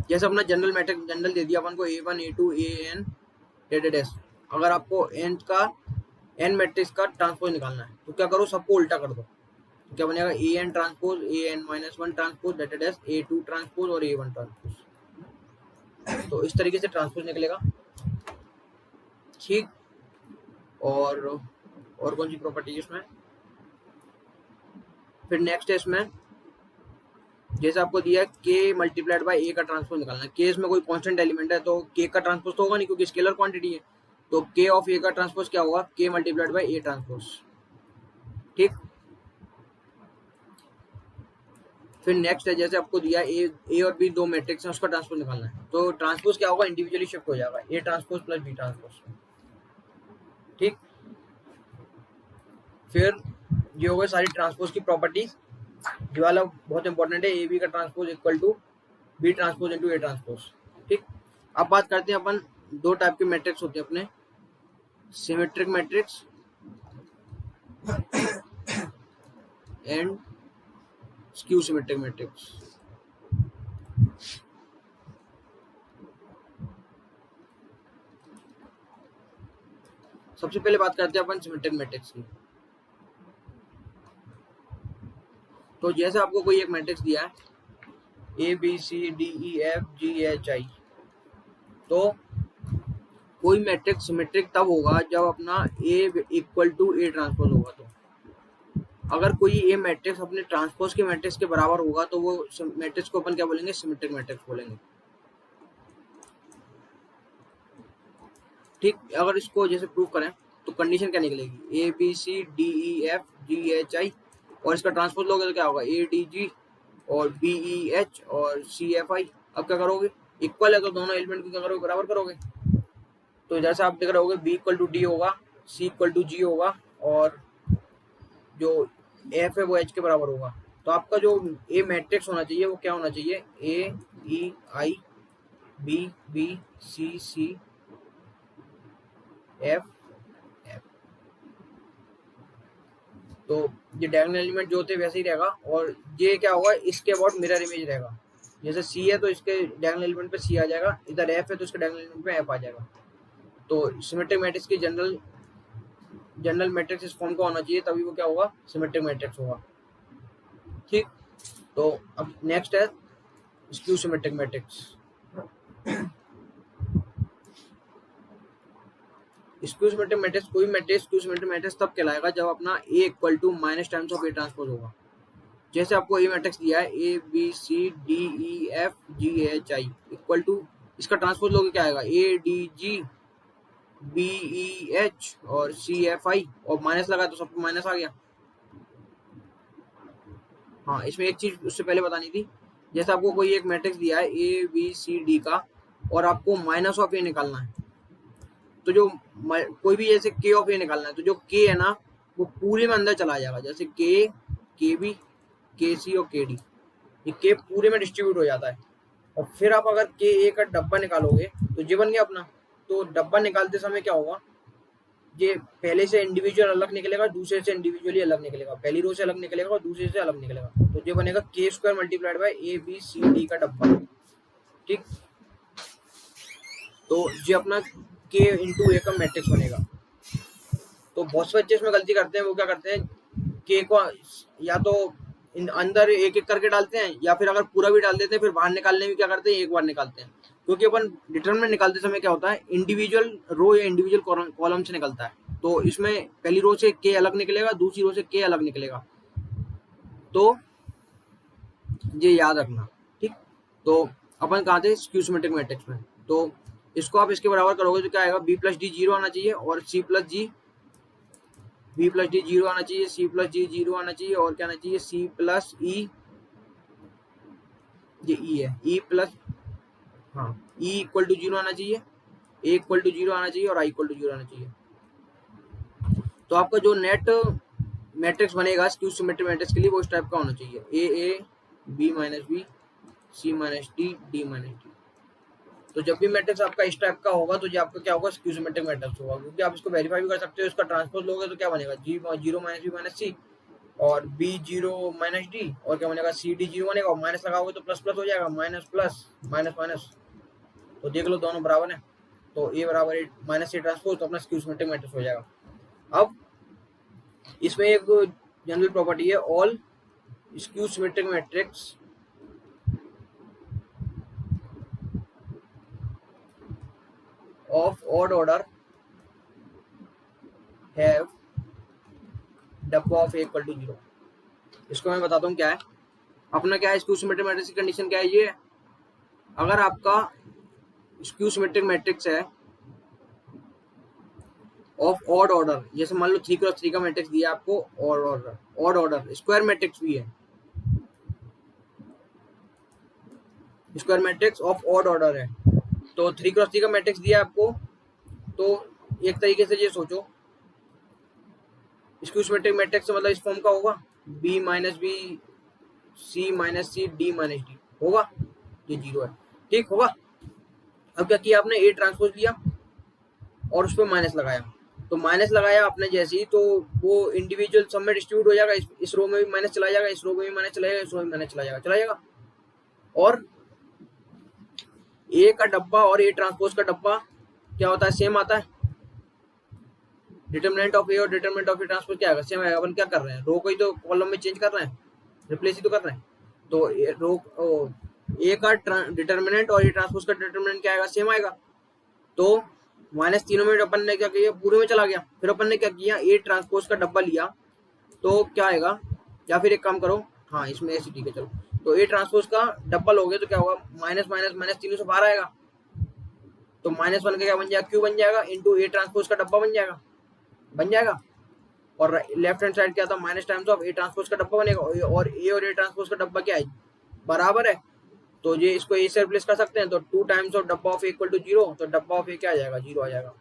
जैसे अपना जनरल मैट्रिक्स जनरल दे दिया अपन को A1 A2 AN dated S. अगर आपको n मैट्रिक्स का ट्रांसपोज निकालना है तो क्या करो, सबको उल्टा कर दो। तो क्या बनेगा, AN transpose AN-1 transpose dated S A2 transpose और A1 ट्रांसपोज। तो इस तरीके से ट्रांसपोज निकलेगा। ठीक, और कौन सी प्रॉपर्टी है इसमें, फिर नेक्स्ट है इसमें, जैसे आपको दिया k मल्टीप्लाइड बाय a का ट्रांसपोज निकालना है। k इसमें कोई कांस्टेंट एलिमेंट है तो k का ट्रांसपोज तो होगा नहीं, क्योंकि स्केलर क्वांटिटी है। तो k ऑफ a का ट्रांसपोज क्या होगा, k multiplied by a transpose. ठीक, फिर नेक्स्ट है, जैसे आपको दिया a और b दो मैट्रिक्स हैं, उसका ट्रांसपोज निकालना है। तो ट्रांसपोज क्या होगा, इंडिविजुअली शिफ्ट हो जाएगा, a transpose plus b transpose. ठीक, फिर ये हो गए सारी ट्रांसपोज की प्रॉपर्टीज। ये वाला बहुत इंपॉर्टेंट है, ए बी का transpose equal to B transpose into A transpose. ठीक, अब बात करते हैं अपन, दो टाइप के मैट्रिक्स होते हैं अपने, symmetric matrix and skew symmetric matrix. सबसे पहले बात करते हैं अपन सिमेट्रिक मैट्रिक्स की। तो जैसे आपको कोई एक मैट्रिक्स दिया है A B C D E F G H I, तो कोई मैट्रिक्स सिमेट्रिक तब होगा जब अपना A equal to A transpose होगा। तो अगर कोई ए मैट्रिक्स अपने ट्रांसपोज के मैट्रिक्स के बराबर होगा तो वो मैट्रिक्स को अपन क्या बोलेंगे, सिमेट्रिक मैट्रिक्स बोलेंगे। ठीक, अगर इसको जैसे प्रूव करें तो कंडीशन क्या निकलेगी, A B C D E F G H I, और इसका ट्रांसपोज लोगे तो क्या होगा, ए डी जी और बी ई एच और सी एफ आई। अब क्या करोगे, इक्वल है तो दोनों एलिमेंट को क्या करोगे, बराबर करोगे। तो इधर से आप देख रहे होगे बी इक्वल टू डी होगा, सी इक्वल टू जी होगा, और जो एफ है वो एच के बराबर होगा। तो आपका जो ए मैट्रिक्स होना चाहिए वो क्या होना चाहिए, a e i b b c c f f. तो ये डायगोनल एलिमेंट जो होते हैं वैसे ही रहेगा, और ये क्या होगा, इसके अबाउट मिरर इमेज रहेगा। जैसे सी है तो इसके डायगोनल एलिमेंट पे सी आ जाएगा, इधर एफ है तो इसके डायगोनल एलिमेंट पे एफ आ जाएगा। तो सिमेट्रिक मैट्रिक्स की जनरल मैट्रिक्स इस फॉर्म का होना चाहिए, तभी वो क्या होगा, सिमेट्रिक मैट्रिक्स होगा। ठीक, तो अब नेक्स्ट है skew symmetric matrix. Skew symmetric matrix, कोई मैट्रिक्स स्क्यू सिमेट्रिक मैट्रिक्स तब कहलाएगा जब अपना A equal to minus times of A transpose होगा। जैसे आपको ए मैट्रिक्स दिया है A B C D E F G H i equal to, इसका ट्रांसपोज लोगे क्या आएगा, a D G B E H और सी एफ आई, और माइनस लगा तो सबको माइनस आ गया। हाँ, इसमें एक चीज उससे पहले बतानी थी। जैसे आपको कोई एक मैट्रिक्स दिया है ए बी सी डी का, और आपको माइनस ऑफ ए निकालना है, तो जो कोई भी जैसे के ऑफ ए निकालना है, तो जो के है ना वो पूरे में अंदर चला जाएगा। जैसे के बी, के सी और के डी, ये के पूरे में डिस्ट्रीब्यूट हो जाता है। और फिर आप अगर के ए का डब्बा निकालोगे तो ये बन गया अपना। तो डब्बा निकालते समय क्या होगा, ये पहले से इंडिविजुअल अलग निकलेगा, दूसरे से इंडिविजुअली अलग निकलेगा, पहली रो से अलग निकलेगा और दूसरे से अलग निकलेगा। तो ये बनेगा K square multiplied by A B C D का डब्बा। ठीक, तो ये अपना के इंटू ए का मैट्रिक्स बनेगा। तो बहुत से बच्चे इसमें गलती करते हैं, वो क्या करते हैं, के को या तो अंदर एक एक करके डालते हैं, या फिर अगर पूरा भी डाल देते हैं फिर बाहर निकालने में क्या करते हैं, एक बार निकालते हैं। क्योंकि अपन डिटरमिनेंट निकालते समय क्या होता है, इंडिविजुअल रो या इंडिविजुअल कॉलम से निकलता है। तो इसमें पहली रो से के अलग निकलेगा, दूसरी रो से के अलग निकलेगा। तो ये याद रखना। ठीक, तो अपन कहाँ थे, स्क्यू सिमेट्रिक मैट्रिक्स में। तो इसको आप इसके बराबर करोगे तो क्या आएगा, बी प्लस डी जीरो आना चाहिए, और सी प्लस जी, बी प्लस डी जीरो आना चाहिए, सी प्लस जी जीरो आना चाहिए, और क्या आना चाहिए, सी प्लस ई, ये ई है, ई प्लस, हाँ, ई इक्वल टू जीरो आना चाहिए, ए इक्वल टू जीरो आना चाहिए, और आई इक्वल टू जीरो आना चाहिए। तो आपका जो नेट मैट्रिक्स बनेगा स्क्यू सिमेट्रिक मैट्रिक्स के लिए वो इस टाइप का होना चाहिए, A B minus B, C minus D, D minus D. तो जब भी मैट्रिक्स आपका इस टाइप का होगा तो ये आपका क्या होगा, स्क्यू सिमेट्रिक मैट्रिक्स होगा। क्योंकि आप इसको वेरीफाई भी कर सकते हो, इसका ट्रांसपोज लोगे तो क्या बनेगा, जी जीरो माइनस बी माइनस सी, और बी जीरो माइनस डी, और क्या बनेगा, सी डी जीरो बनेगा, और माइनस लगाओगे तो प्लस प्लस हो जाएगा, माइनस प्लस माइनस माइनस। तो देख लो दोनों बराबर है, तो ए बराबर माइनस ए ट्रांसपोज, तो अपना स्क्यू सिमेट्रिक मैट्रिक्स हो जाएगा। अब इसमें एक जनरल प्रॉपर्टी है, all skew symmetric matrix of odd order have डब्बा of A equal to zero. इसको मैं बताता हूँ क्या है अपना, क्या है स्क्यू सिमेट्रिक मैट्रिक्स की कंडीशन क्या है। ये अगर आपका स्क्यू सिमेट्रिक मैट्रिक्स है ऑफ ऑड ऑर्डर, जैसे मान लो 3x3 का मैट्रिक्स दिया आपको, ऑड ऑर्डर स्क्वायर मैट्रिक्स भी है, square matrix of odd order है, तो 3x3 का मैट्रिक्स दिया आपको। तो एक तरीके से ये सोचो, स्क्यू सिमेट्रिक मैट्रिक्स मतलब इस फॉर्म का होगा, B minus B, C minus सी, डी माइनस डी होगा, ये जीरो है। ठीक होगा। अब क्या किया आपने, ए ट्रांसपोज लिया और उस पर माइनस लगाया, तो माइनस लगाया आपने जैसे ही, तो वो इंडिविजुअल सब में डिस्ट्रीब्यूट हो जाएगा, इस रो में भी माइनस चला जाएगा, इस रो में भी माइनस चला जाएगा, इस रो में माइनस चला जाएगा। और ए का डब्बा और ए ट्रांसपोज का डब्बा क्या होता है, सेम आता है। डिटरमिनेंट ऑफ ए और डिटरमिनेंट ऑफ ए ट्रांसपोज क्या आएगा, सेम आएगा। अपन क्या कर रहे हैं, रो को ही तो कॉलम में चेंज कर रहे हैं, रिप्लेस ही तो कर रहे हैं। तो रो ए का डिटरमिनेंट और ए ट्रांसपोज का डिटरमिनेंट क्या आएगा, सेम आएगा। तो माइनस तीनों में अपन ने क्या किया, पूरे में चला गया। फिर अपन ने क्या किया, ए ट्रांसपोज का डब्बा लिया, तो क्या आएगा, या फिर एक काम करो, हाँ इसमें ऐसे ठीक है चलो, तो ए ट्रांसपोज का डब्बा लोगे तो क्या होगा, माइनस माइनस माइनस तीनों से बाहर आएगा, तो माइनस वन का क्या बन जाएगा, क्यू बन जाएगा, इंटू ए ट्रांसपोज का डब्बा बन जाएगा। और लेफ्ट हैंड साइड क्या था, minus times of A transpose का डब्बा बनेगा, और ए ट्रांसपोज का डब्बा क्या है, बराबर है। तो ये इसको ए से रिप्लेस कर सकते हैं, तो 2 टाइम्स ऑफ डब्बा of A equal to zero, तो डब्बा ऑफ ए क्या आ जाएगा, जीरो आ जाएगा।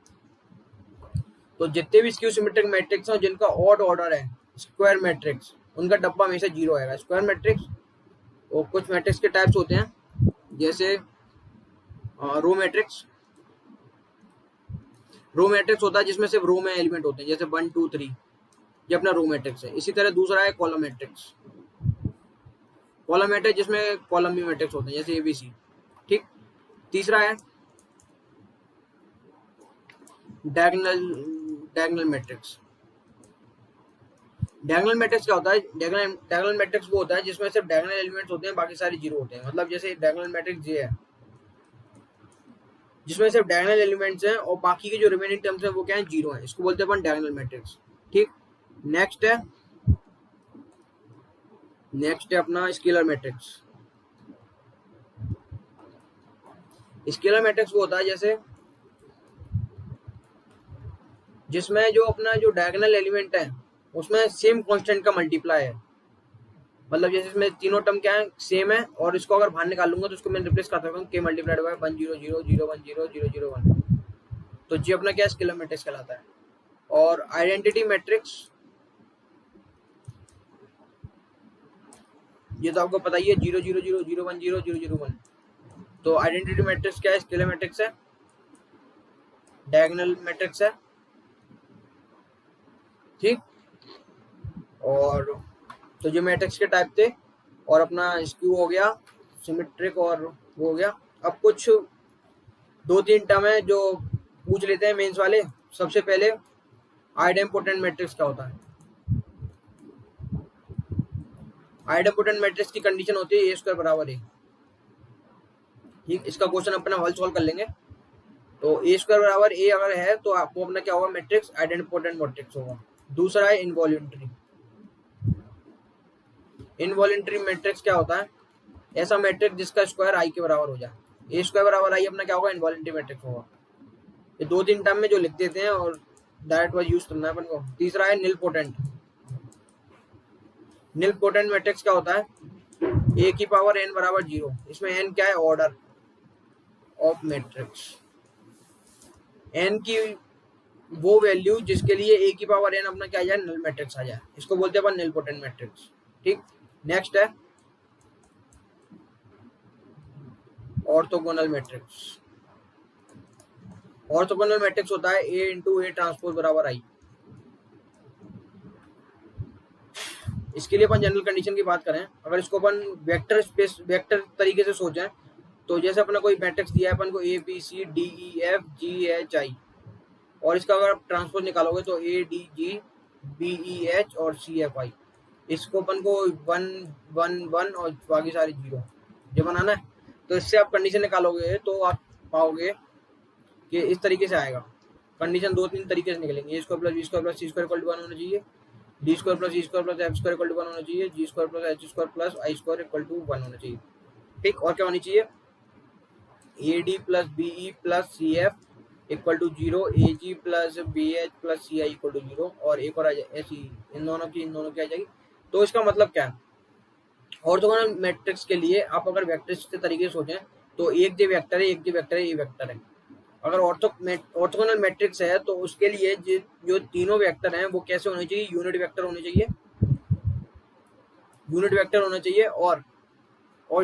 तो जितने भी स्क्यू सिमेट्रिक मैट्रिक्स हैं जिनका ऑड ऑर्डर है, स्क्वायर मैट्रिक्स, उनका डब्बा हमेशा जीरो आएगा। स्क्वायर मैट्रिक्स, और कुछ मैट्रिक्स के टाइप्स होते हैं, जैसे रो मैट्रिक्स। रो मैट्रिक्स होता है जिसमें सिर्फ रो में एलिमेंट होते हैं, जैसे 1 2 3, ये अपना रो मैट्रिक्स है। इसी तरह दूसरा है कॉलम मैट्रिक्स, कॉलम मैट्रिक्स जिसमें कॉलम भी मैट्रिक्स होते हैं, जैसे एबीसी। ठीक, तीसरा है डायगोनल मैट्रिक्स। डायगोनल मैट्रिक्स क्या होता है, डायगोनल मैट्रिक्स वो होता है जिसमें सिर्फ डायगोनल एलिमेंट्स होते हैं, बाकी सारे जीरो होते हैं। मतलब जैसे डायगोनल मैट्रिक्स ये है जिसमें सिर्फ डायगोनल एलिमेंट्स हैं और बाकी के जो रिमेनिंग टर्म्स हैं वो क्या है, जीरो हैं। इसको बोलते हैं अपन डायगोनल मैट्रिक्स। ठीक, नेक्स्ट है अपना स्केलर मैट्रिक्स। स्केलर मैट्रिक्स वो होता है जैसे जिसमें जो अपना जो डायगोनल एलिमेंट है उसमें सेम कांस्टेंट का मल्टीप्लाई है। मतलब जैसे इसमें तीनों टर्म क्या है, सेम है, और इसको अगर बाहर निकाल लूंगा तो उसको मैं रिप्लेस कर सकता हूँ k मल्टीप्लाइड बाय 10000100001। तो जी अपना क्या स्केलर मैट्रिक्स कहलाता है। और आइडेंटिटी मैट्रिक्स, ये तो आपको पता ही है, 000010001। तो आइडेंटिटी मैट्रिक्स क्या है, स्केलर मैट्रिक्स है, डायगोनल मैट्रिक्स है, ठीक। और तो जो मैट्रिक्स के टाइप थे, और अपना स्क्यू हो गया, सिमेट्रिक, और वो हो गया। अब कुछ 2-3 टर्म है जो पूछ लेते हैं मेंस वाले। सबसे पहले आइडेम्पोटेंट मैट्रिक्स क्या होता है। आइडेम्पोटेंट मैट्रिक्स की कंडीशन होती है ए स्क्वायर बराबर ए, ठीक। इसका क्वेश्चन अपना हल सॉल्व कर लेंगे। तो ए स्क्वायर बराबर ए अगर है तो आपको अपना क्या होगा, मैट्रिक्स आइडेम्पोटेंट मैट्रिक्स होगा। दूसरा है इनवॉल्यूंटरी। इनवॉल्यूंटरी मैट्रिक्स क्या होता है, ऐसा मैट्रिक्स जिसका स्क्वायर आई के बराबर हो जाए। ए स्क्वायर बराबर आई अपना क्या होगा, इनवॉल्यूंटरी मैट्रिक्स होगा। ये 2-3 टर्म में जो लिख देते हैं और डायरेक्ट वाइज यूज करना है अपन को। तीसरा है निलपोटेंट। निलपोटेंट मैट्रिक्स क्या होता है, ए की पावर एन बराबर 0। इसमें एन क्या है, ऑर्डर ऑफ मैट्रिक्स। एन की वो वैल्यू जिसके लिए ए की पावर एन अपना क्या आ जाए, नल मैट्रिक्स आ जाए, इसको बोलते हैं अपन निलपोटेंट मैट्रिक्स, ठीक। नेक्स्ट है ऑर्थोगोनल मैट्रिक्स। ऑर्थोगोनल मैट्रिक्स होता है ए इंटू ए ट्रांसपोज बराबर आई। इसके लिए अपन जनरल कंडीशन की बात करें, अगर इसको अपन वेक्टर स्पेस वेक्टर तरीके से सोचें, तो जैसे अपना कोई मैट्रिक्स दिया है अपन को A B C D E F G H I, और इसका अगर आप ट्रांसपोज निकालोगे तो A D G B E H और सी एफ आई। इसको अपन को 1 1 1 और बाकी सारी 0 ये बनाना है। तो इससे आप कंडीशन निकालोगे तो आप पाओगे कि इस तरीके से आएगा। कंडीशन 2-3 तरीके से निकलेंगे, a square plus B square plus C square equal to 1 होना चाहिए, d square plus e square plus f square equal to 1 होना चाहिए, g square plus h square plus i square equal to 1 होना चाहिए, ठीक। और क्या होनी चाहिए, a D plus b e plus c f equal to 0, a g plus b h plus c i equal to 0, और एक और आ जाए ऐसी इन दोनों की आ जाएगी। तो इसका मतलब क्या है, ऑर्थोगोनल मैट्रिक्स के लिए आप अगर वेक्टर के तरीके से सोचें तो एक जे वेक्टर है, एक जे वेक्टर है, ये वेक्टर है। अगर ऑर्थोगोनल मैट्रिक्स है तो उसके लिए जो तीनों वेक्टर हैं वो कैसे होने चाहिए, यूनिट वेक्टर होने चाहिए, यूनिट वेक्टर होना चाहिए। और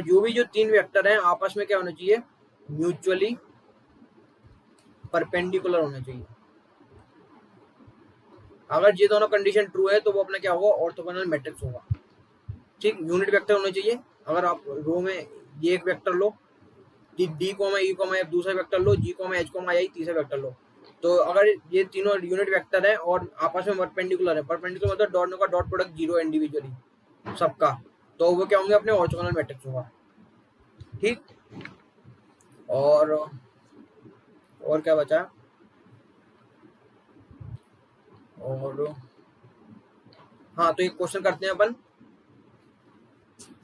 जो 3 वेक्टर हैं आपस में क्या होना चाहिए, म्यूचुअली परपेंडिकुलर होना चाहिए। अगर ये दोनों कंडीशन ट्रू है तो वो अपना क्या होगा, ऑर्थोगोनल मैट्रिक्स होगा, ठीक। यूनिट वेक्टर होना चाहिए। अगर आप रो में ये एक वेक्टर लो, d comma e comma f दूसरा वेक्टर लो, g comma h comma i तीसरा वेक्टर लो, तो अगर ये तीनों यूनिट वेक्टर है और आपस में परपेंडिकुलर है, परपेंडिकुलर मतलब डॉट का डॉट प्रोडक्ट 0 इंडिविजुअली सबका, तो वो क्या होंगे, अपने ऑर्थोगोनल मैट्रिक्स होगा, ठीक। और क्या बचा, और हाँ, तो एक क्वेश्चन करते हैं अपन।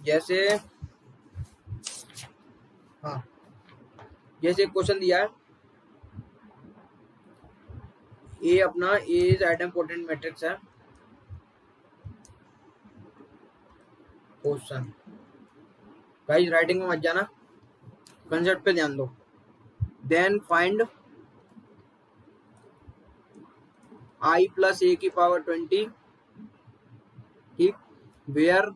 जैसे हाँ, जैसे एक क्वेश्चन दिया है, ए अपना ए इज आइडेम्पोटेंट मैट्रिक्स है। क्वेश्चन गाइस राइटिंग में मत जाना, कंसेप्ट पे ध्यान दो। Then find I plus A की पावर 20, ठीक, वेयर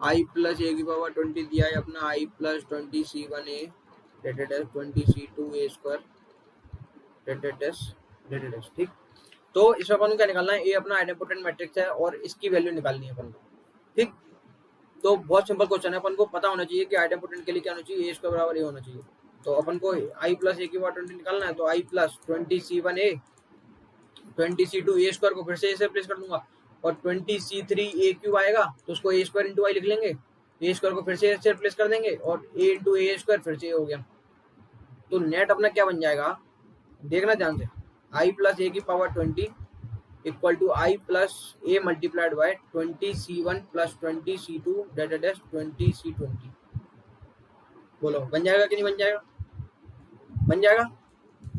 आई प्लस ए की पावर 20 दिया है अपना आई प्लस 20 C1 ए डेटेड एस 20 C2 ए स्क्वायर डेटेड एस, ठीक। तो इसमें अपन को क्या निकालना है, ए अपना आइडेम्पोटेंट मैट्रिक्स है और इसकी वैल्यू निकालनी है अपन को, ठीक। तो बहुत सिंपल क्वेश्चन है, अपन को पता होना चाहिए कि आइडेम्पोटेंट के लिए क्या होना चाहिए, ए स्क्वायर बराबर ए होना चाहिए। तो अपन को आई प्लस ए की पावर 20 निकालना है, तो आई प्लस 20 C1 ए 20 C2 ए स्क्वायर को फिर से ऐसे प्लेस कर दूंगा, और 20 C3 ए क्यूब आएगा तो उसको ए स्क्वायर इंटू आई लिख लेंगे, ए स्क्वायर को फिर से ऐसे रिप्लेस कर देंगे, और ए इंटू ए स्क्वायर फिर से हो गया। तो नेट अपना क्या बन जाएगा, देखना ध्यान से, आई प्लस ए की power 20 equal to I plus A multiplied by 20 C1 plus 20 C2 डेटेड एस 20 C20। बोलो बन जाएगा कि नहीं बन जाएगा, बन जाएगा।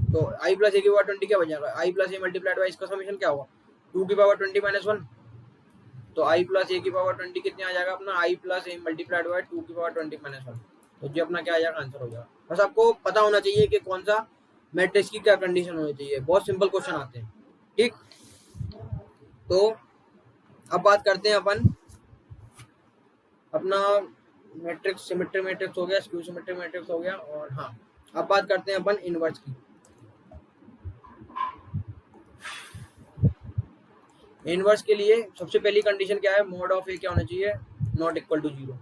तो आई प्लस ए की पावर 20 क्या बन जाएगा, आई प्लस ए मल्टीप्लाइड बाय इसका समीशन क्या होगा, 2 की पावर 20 माइनस 1, तो आई प्लस ए की पावर 20 कितने आ जाएगा अपना, आई प्लस ए मल्टीप्लाइड बाय 2 की पावर 20 माइनस 1। तो ये अपना क्या आ जाएगा, आंसर हो जाएगा। बस आपको पता होना चाहिए कि कौन सा मैट्रिक्स की क्या कंडीशन होनी चाहिए, बहुत सिंपल क्वेश्चन आते हैं। ठीक, तो अब बात करते हैं अपन अपना मैट्रिक्स, सिमेट्रिक मैट्रिक्स हो गया, स्क्यू सिमेट्रिक मैट्रिक्स हो गया, और हाँ अब बात करते हैं अपन इनवर्स की। इनवर्स के लिए सबसे पहली कंडीशन क्या है, मोड ऑफ ए क्या होना चाहिए, नॉट इक्वल टू 0।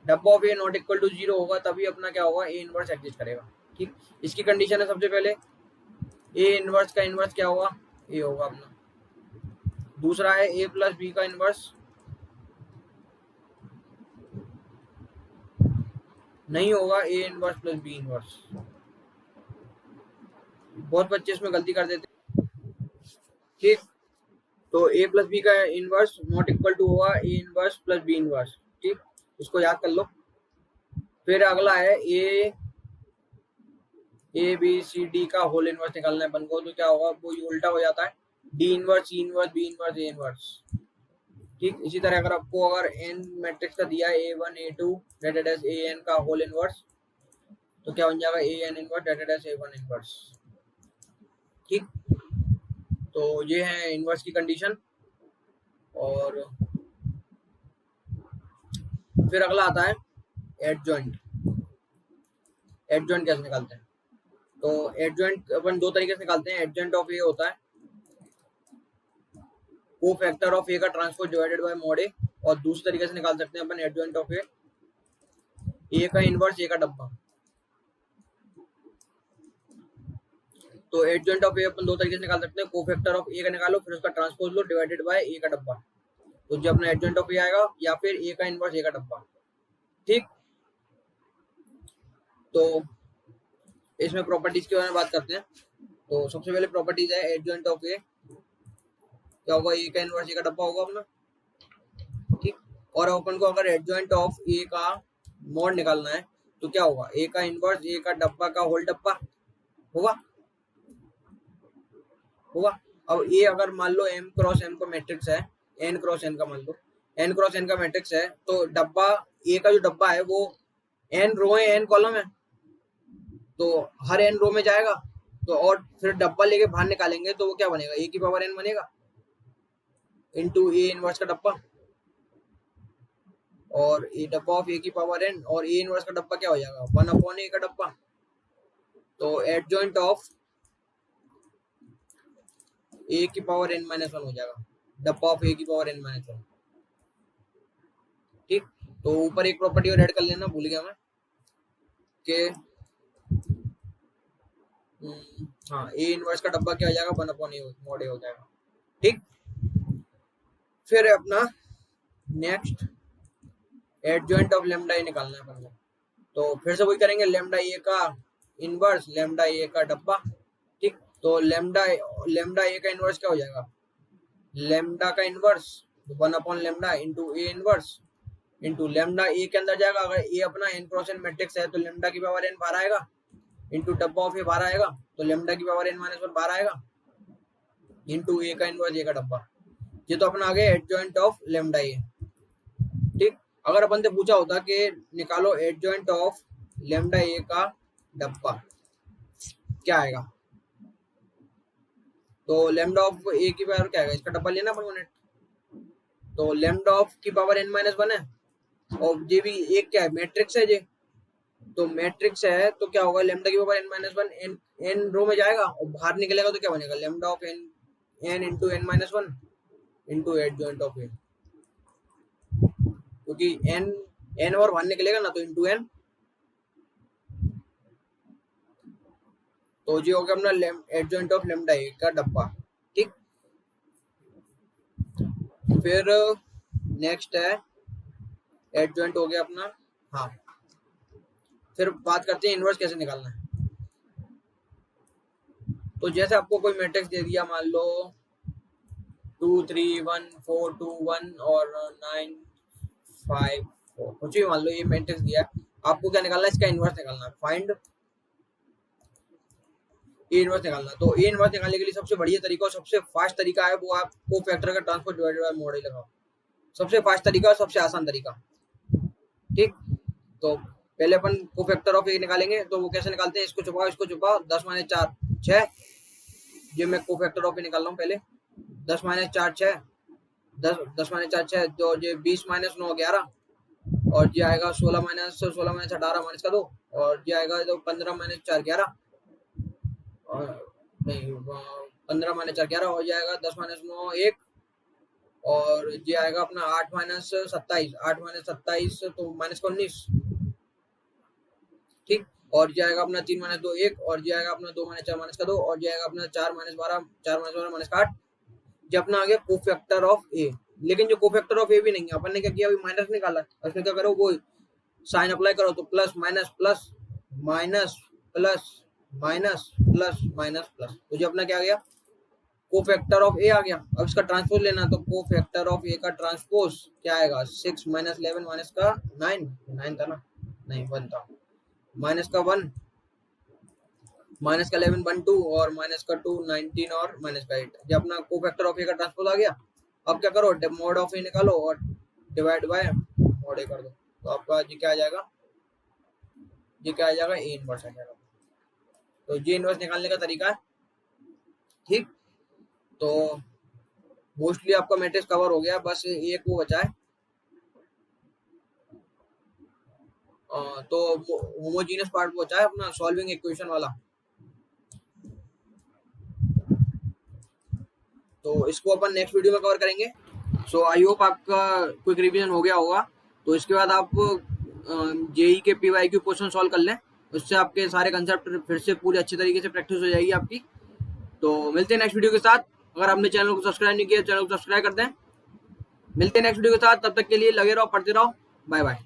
डब्बा of A not equal to 0 होगा तभी अपना क्या होगा, ए इनवर्स एग्जिस्ट करेगा। ठीक, इसकी कंडीशन है सबसे पहले ए इनवर्स का इनवर्स क्या होगा, ए होगा अपना। दूसरा है ए प्लस बी का इनवर्स नहीं होगा, A inverse plus B inverse. बहुत बच्चे इसमें गलती कर देते हैं। ठीक, तो ए प्लस बी का इनवर्स नॉट इक्वल टू होगा A inverse plus B inverse. ठीक, इसको याद कर लो। फिर अगला है ए बी सी डी का होल इनवर्स निकालना है अपन को, तो क्या होगा, वो उल्टा हो जाता है, D inverse C inverse B inverse A inverse. ठीक, इसी तरह अगर आपको अगर एन मैट्रिक्स का दिया है A1 A2 डेटेड एज AN का होल इनवर्स, तो क्या बन जाएगा AN इनवर्स डेटेड एज A1 इनवर्स। ठीक, तो ये है इनवर्स की कंडीशन। और फिर अगला आता है एडजॉइंट। एडजॉइंट कैसे निकालते हैं, तो एडजॉइंट अपन दो तरीके से निकालते हैं। एडजॉइंट ऑफ ए होता है को फैक्टर ऑफ ए का ट्रांसपोज डिवाइडेड बाय मॉड ए, और दूसरे तरीके से निकाल सकते हैं अपन एडजॉइंट ऑफ ए का इनवर्स ए का डब्बा। तो एडजॉइंट ऑफ ए अपन दो तरीके से निकाल सकते हैं, को फैक्टर ऑफ ए का निकालो फिर उसका ट्रांसपोज लो डिवाइडेड बाय ए का डब्बा, तो जो अपना एडजॉइंट ऑफ ए आएगा, या फिर ए का इनवर्स ए का डब्बा। ठीक, तो इसमें प्रॉपर्टीज के बारे में बात करते हैं। तो सबसे पहले प्रॉपर्टीज है एडजॉइंट ऑफ ए क्या होगा, ए का इनवर्स ए का डब्बा होगा अपना। ठीक, और अपन को अगर एडजॉइंट ऑफ ए का मॉड निकालना है तो क्या होगा, ए का इनवर्स ए का डब्बा का होल डब्बा होगा। अब ए अगर मान लो m क्रॉस n का मैट्रिक्स है, n क्रॉस n का मान लो n क्रॉस n का मैट्रिक्स है, तो डब्बा ए का जो डब्बा है वो n रो है n कॉलम है, तो हर n रो में जाएगा, तो और फिर डब्बा लेके बाहर निकालेंगे तो वो क्या बनेगा, ए की पावर n बनेगा इनटू ए इनवर्स का डब्बा, और ए डब्बा ऑफ ए की पावर n, और ए इनवर्स का डब्बा क्या हो जाएगा, 1/a का डब्बा। तो एडजॉइंट ऑफ ए की पावर n माइनस 1 हो जाएगा, डब्बा ऑफ ए की पावर n माइनस 1। ठीक, तो ऊपर एक प्रॉपर्टी और ऐड कर लेना, भूल गया मैं कि हाँ, ए इनवर्स का डब्बा क्या हो जाएगा, 1/a मॉड ए हो जाएगा। ठीक, फिर अपना next adjoint of lambda A निकालना है अपन को, तो फिर से वही करेंगे, लेमडा ए का इनवर्स लेमडा ए का डब्बा। ठीक, तो लेमडा ए का इनवर्स क्या हो जाएगा, लेमडा का इनवर्स 1/लेमडा into A inverse into lambda A के अंदर जाएगा, अगर ए अपना n क्रॉस n मैट्रिक्स है तो लेमडा की पावर n बाहर आएगा, इंटू डब्बा ऑफ ए बाहर आएगा, तो लेमडा की पावर n माइनस 1 बाहर आएगा, इंटू ए का इनवर्स ए का डब्बा। ये तो अपना आ गया एडजॉइंट ऑफ लेमडा ए। ठीक, अगर अपन से पूछा होता कि निकालो एडजॉइंट ऑफ लेमडा ए का डब्बा, क्या आएगा, तो लेमडा ऑफ ए की पावर क्या आएगा, इसका डब्बा लेना अपन, तो लेमडा ऑफ की पावर n माइनस 1 है, और ये भी एक क्या है, मैट्रिक्स है ये, तो मैट्रिक्स है तो क्या होगा, लेमडा की power n minus 1 n row में जाएगा और बाहर निकलेगा तो क्या बनेगा, lambda of n into n minus 1 into adjoint of A, क्योंकि n और बाहर निकलेगा ना, तो इंटू n, तो ये हो गया अपना एडजॉइंट ऑफ लेमडा ए का डब्बा। ठीक, फिर नेक्स्ट है एडजॉइंट हो गया अपना। हाँ, फिर बात करते हैं इनवर्स कैसे निकालना है। तो जैसे आपको कोई मैट्रिक्स दे दिया, मान लो 2 3 1 4 2 1 और 9 5 4, कुछ भी मान लो ये मैट्रिक्स दिया, आपको क्या निकालना है, इसका इनवर्स निकालना है, फाइंड ए इनवर्स निकालना। तो ए इनवर्स निकालने के लिए सबसे बढ़िया तरीका और सबसे फास्ट तरीका है वो, आपको फैक्टर का ट्रांसपोज डिवाइडेड बाय मॉड ए लगाओ। सबसे फास्ट तरीका और सबसे आसान तरीका। ठीक, तो पहले अपन कोफैक्टर ऑफ ए निकालेंगे, तो वो कैसे निकालते हैं, इसको छुपाओ 10 माइनस 4 6। ये मैं कोफैक्टर ऑफ ए निकाल रहा हूँ पहले, 10 माइनस 4 6, 10 माइनस 4 6, तो ये 20 माइनस 9 11, और ये आएगा 16 माइनस 18 माइनस का 2, और ये आएगा तो 15 माइनस 4 11, और नहीं 15 माइनस 4 11, और ये आएगा 10 माइनस 9 1, और ये आएगा अपना 8 माइनस 27 तो माइनस 19। ठीक, और ये आएगा अपना 3 माइनस 2 1, और ये आएगा अपना 2 माइनस 4 माइनस का 2, और ये आएगा अपना 4 माइनस 12 माइनस का 8। ये अपना आ गया कोफैक्टर ऑफ ए। लेकिन जो कोफैक्टर ऑफ ए भी नहीं है, अपन ने क्या किया, अभी माइनस निकाला, उसमें क्या करो, वो साइन अप्लाई करो, तो plus minus plus minus plus minus plus minus plus, तो ये अपना क्या आ गया, कोफैक्टर ऑफ ए आ गया। अब इसका ट्रांसपोज लेना, तो कोफैक्टर ऑफ ए का ट्रांसपोज क्या आएगा, 6 माइनस 11 माइनस का 9 था ना, नहीं 1 था, माइनस का 1, माइनस का 11 1 2, और माइनस का 2 19, और माइनस का 8। ये अपना कोफैक्टर ऑफ ए का ट्रांसपोज आ गया। अब क्या करो, मोड ऑफ ए निकालो और डिवाइड बाय मोड ए कर दो, तो आपका ये क्या आ जाएगा, ये क्या आ जाएगा, ए इनवर्स आ जाएगा। तो ये इनवर्स निकालने का तरीका है। ठीक, तो मोस्टली आपका मैट्रिक्स कवर हो गया, बस एक वो बचा है, तो होमोजीनियस पार्ट बचा है अपना, सॉल्विंग इक्वेशन वाला। तो इसको अपन नेक्स्ट वीडियो में कवर करेंगे। सो आई होप आपका क्विक रिवीजन हो गया होगा। तो इसके बाद आप जेई के पीवाईक्यू क्वेश्चन सॉल्व कर लें, उससे आपके सारे कंसेप्ट फिर से पूरी अच्छी तरीके से प्रैक्टिस हो जाएगी आपकी। तो मिलते हैं नेक्स्ट वीडियो के साथ। अगर आपने चैनल को सब्सक्राइब नहीं किया, चैनल को सब्सक्राइब कर दें। मिलते हैं नेक्स्ट वीडियो के साथ, तब तक के लिए लगे रहो, पढ़ते रहो, बाय बाय।